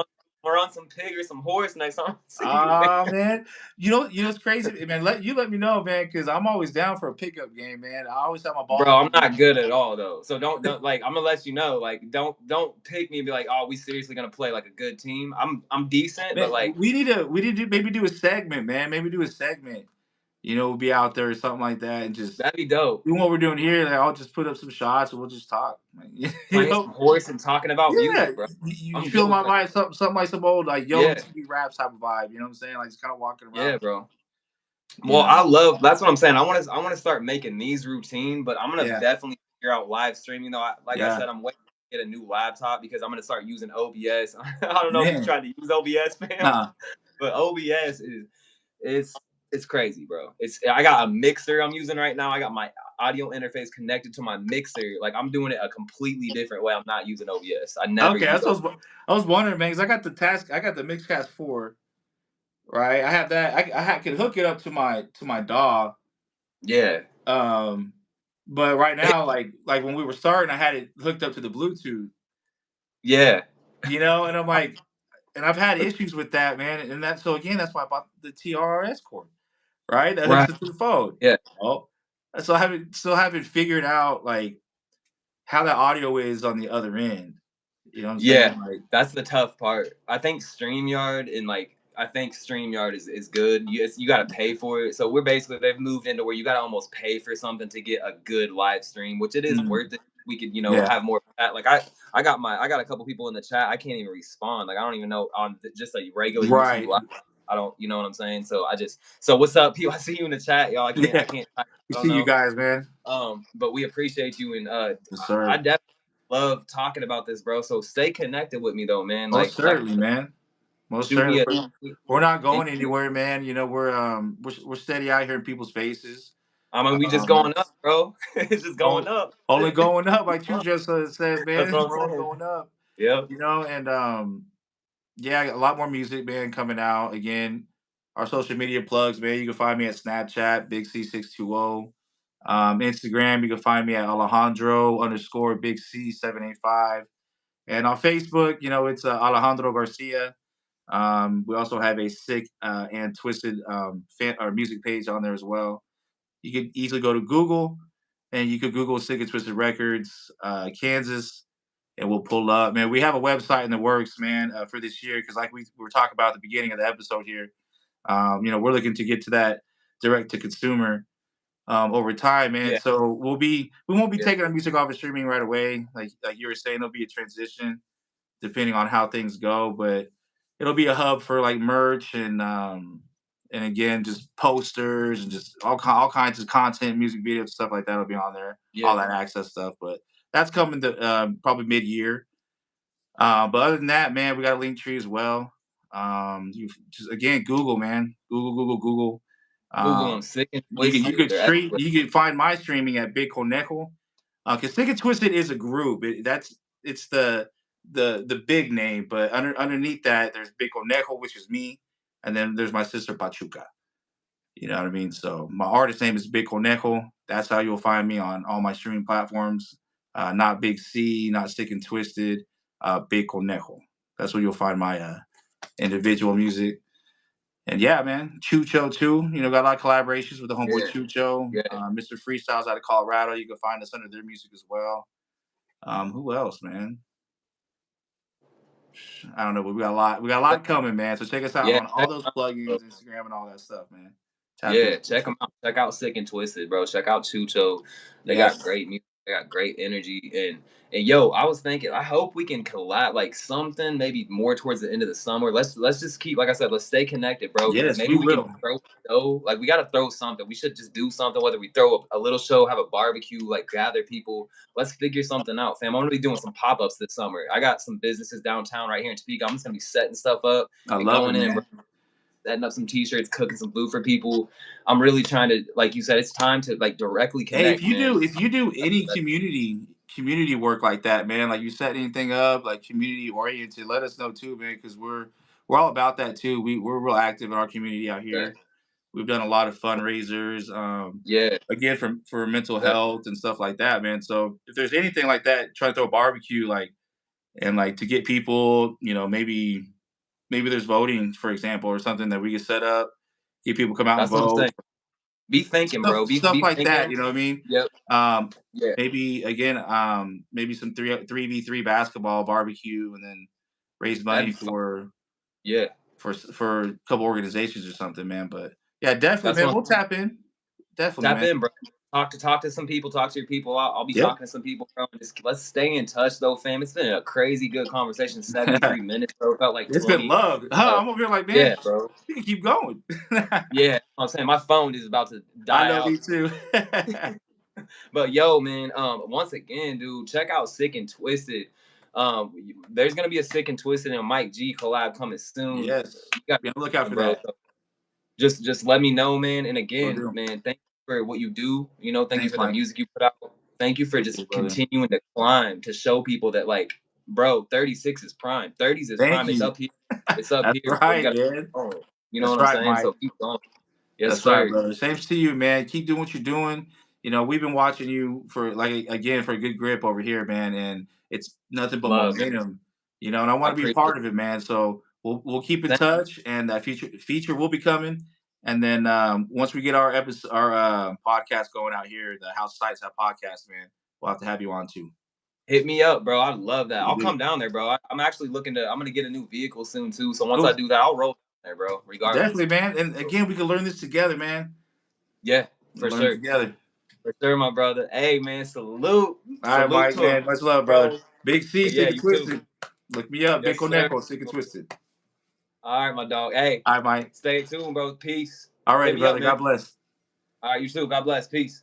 we're on some pig or some horse next time I see you, man. Ah, man. It's crazy, man. Let me know, man, because I'm always down for a pickup game, man. I always have my ball Bro, in I'm my not hand. good at all though. So don't like I'm gonna let you know. Like don't pick me and be like, oh, we seriously gonna play like a good team. I'm decent, but Man, like we need to maybe do a segment, man. Maybe do a segment. We'll be out there or something like that, and just that'd be dope. doing what we're doing here. Like, I'll just put up some shots and we'll just talk. Like, you Playing know, some horse and talking about yeah. music, bro. You I'm good feel with my that. vibe, something like some old like Yo Yeah, MTV Raps type of vibe. You know what I'm saying? Like just kind of walking yeah, around. bro. You Well, I know? love that's what I'm saying. I wanna start making these routine, but I'm gonna Yeah, definitely figure out live streaming though. Like I yeah, said, I'm waiting to get a new laptop because I'm gonna start using OBS. I don't know if you man. tried to use OBS, fam, Nah. but OBS is it's it's crazy, bro. It's I got a mixer I'm using right now. I got my audio interface connected to my mixer. Like I'm doing it a completely different way. I'm not using OBS. I never Okay, use that's what OBS. I was wondering, man, because I got the Mixcast 4, right? I have that. Could hook it up to my DAW. Yeah. Um, but right Hey, now, like when we were starting, I had it hooked up to the Bluetooth. yeah. And I'm like, and I've had issues with that, man. And that so again, that's why I bought the TRRS cord, right? That hooks Right. it to the phone. Yeah. Oh, so I haven't figured out like how that audio is on the other end. You know what I'm saying? Yeah, Like, that's the tough part. I think StreamYard is good. You got to pay for it. So we're basically they've moved into where you got to almost pay for something to get a good live stream, which it is mm, worth it. We could yeah, have more of that. Like I got a couple people in the chat. I can't even respond. Like I don't even know on just a regular YouTube right, live. I don't, you know what I'm saying? So what's up, people? I see you in the chat, y'all. I yeah. can't. I We don't see you know. guys, man. But we appreciate you and Yes, I sir. definitely love talking about this, bro. So stay connected with me though, man. Most Like certainly, man. Most shoot certainly. me a We're not and going anywhere, man. We're steady out here in people's faces. I mean we just Um, going up, bro. It's just going oh, up. only going up, like you just says, That's man. what We're I'm only saying. going up. Yep. And yeah, a lot more music, man, coming out. Again, our social media plugs, man. You can find me at Snapchat, Big C620. Instagram, you can find me at Alejandro underscore Big C785. And on Facebook, it's Alejandro Garcia. We also have a sick and twisted fan or music page on there as well. You could easily go to Google and you could Google Sick and Twisted Records, Kansas, and we'll pull up. Man, we have a website in the works, man, for this year because, like we were talking about at the beginning of the episode here, we're looking to get to that direct to consumer over time, man. Yeah. So we won't be Yeah. taking our music off of streaming right away. Like you were saying, there'll be a transition depending on how things go, but it'll be a hub for like merch and again just posters and just all kinds of content, music videos, stuff like that will be on there. All Yeah. that access stuff, but that's coming to probably mid year. But other than that, man, we got a link tree as well. You just again Google, man, Google. Google Um, them sick and you twisted. could They're stream. everywhere. You can find my streaming at Big Conejo. Because Sick and Twisted is a group. It's the big name, but underneath that, there's Big Conejo, which is me, and then there's my sister Pachuca. You know what I mean? So my artist name is Big Conejo. That's how you'll find me on all my streaming platforms. Not Big C, not Sick and Twisted. Big Conejo. That's where you'll find my individual music. And yeah, man, Chucho too. Got a lot of collaborations with the homeboy Yeah, Chucho, yeah, Mr. Freestyles out of Colorado. You can find us under their music as well. Who else, man? I don't know, but we got a lot. We got a lot coming, man. So check us out yeah. on all Check those 'em out, bro. plugins, Instagram, and all that stuff, man. Tap in. Yeah, check them out. Check out Sick and Twisted, bro. Check out Chucho. They got Yes. great music. They got great energy. And yo, I was thinking, I hope we can collab like something maybe more towards the end of the summer. Let's just keep, like I said, let's stay connected, bro. Because Yes, maybe we we can will. throw a show. Like we gotta throw something. We should just do something. Whether we throw a little show, have a barbecue, like gather people. Let's figure something out, fam. I'm gonna be doing some pop ups this summer. I got some businesses downtown right here in Topeka. I'm just gonna be setting stuff up I and love it, going in, bro, man. setting up some t-shirts, cooking some food for people. I'm really trying to, like you said, it's time to like directly Hey, connect, man. if you do any That's community work like that, man, like you set anything up like community oriented, let us know too, man, because we're all about that too. We're real active in our community out that. here. We've done a lot of fundraisers, Yeah, again for mental that, health and stuff like that, man. So if there's anything like that, try to throw a barbecue, like, and like to get people, maybe there's voting, for example, or something that we could set up, get people come out and that's what I'm vote, saying. Be thinking, stuff bro. Be stuff be like that. thinking. You know what I mean? Yep. Um, Yeah. maybe again, maybe some three v three basketball barbecue, and then raise That'd money be fun. for Yeah. a couple organizations or something, man. But yeah, definitely, That's man. what We'll I'm tap in. Definitely, tap man. in, bro. Talk to some people, talk to your people. I'll be Yep. talking to some people, bro. Just let's stay in touch though, fam. It's been a crazy good conversation. 73 minutes, bro. It felt like It's been 20. love. Huh, I'm over here like, man, Yeah, bro. we can keep going. Yeah. I'm saying my phone is about to I die know, me out. too. But yo, man, once again, dude, check out Sick and Twisted. There's gonna be a Sick and Twisted and Mike G collab coming soon. Yes. You got Be on the lookout for bro. that. So just let me know, man. And Will again, do. man, thank you for what you do. Thank you Thanks, for the Mike. music you put out. Thank you for Appreciate it, just brother. continuing to climb to show people that like, bro, 36 is prime. 30s is Thank prime. It's you. up here. It's up That's here, bro. You right, gotta man. keep going. You know That's what I'm right, saying? Mike. So keep going. Yes, That's right, sir. brother. Same to you, man. Keep doing what you're doing. We've been watching you for, like, again, for a good grip over here, man, and it's nothing but Love, man. momentum. And I I want to be a appreciate part of it, man. So we'll keep in it. touch, and that feature will be coming. And then once we get our episode, our podcast going out here, the House Sites Have podcast, man, we'll have to have you on too. Hit me up, bro. I love that. We'll I'll do. come down there, bro. I'm actually looking to. I'm gonna get a new vehicle soon too. So once I Cool. do that, I'll roll down there, bro. Definitely, Regardless. man. And again, we can learn this together, man. Yeah, We'll for learn sure, together. for sure, my brother. Hey, man, salute, All right, salute Mike, to him, man. Much love, brother. bro. Big C, But yeah, Sick and you too. Twisted. Look me up. Big Yes, sir. Conejo, Sick and Twisted. All right, my dog. Hey, All right, Mike. stay tuned, bro. Peace. All Hit righty, me up, brother. man. God bless. All right, you too. God bless. Peace.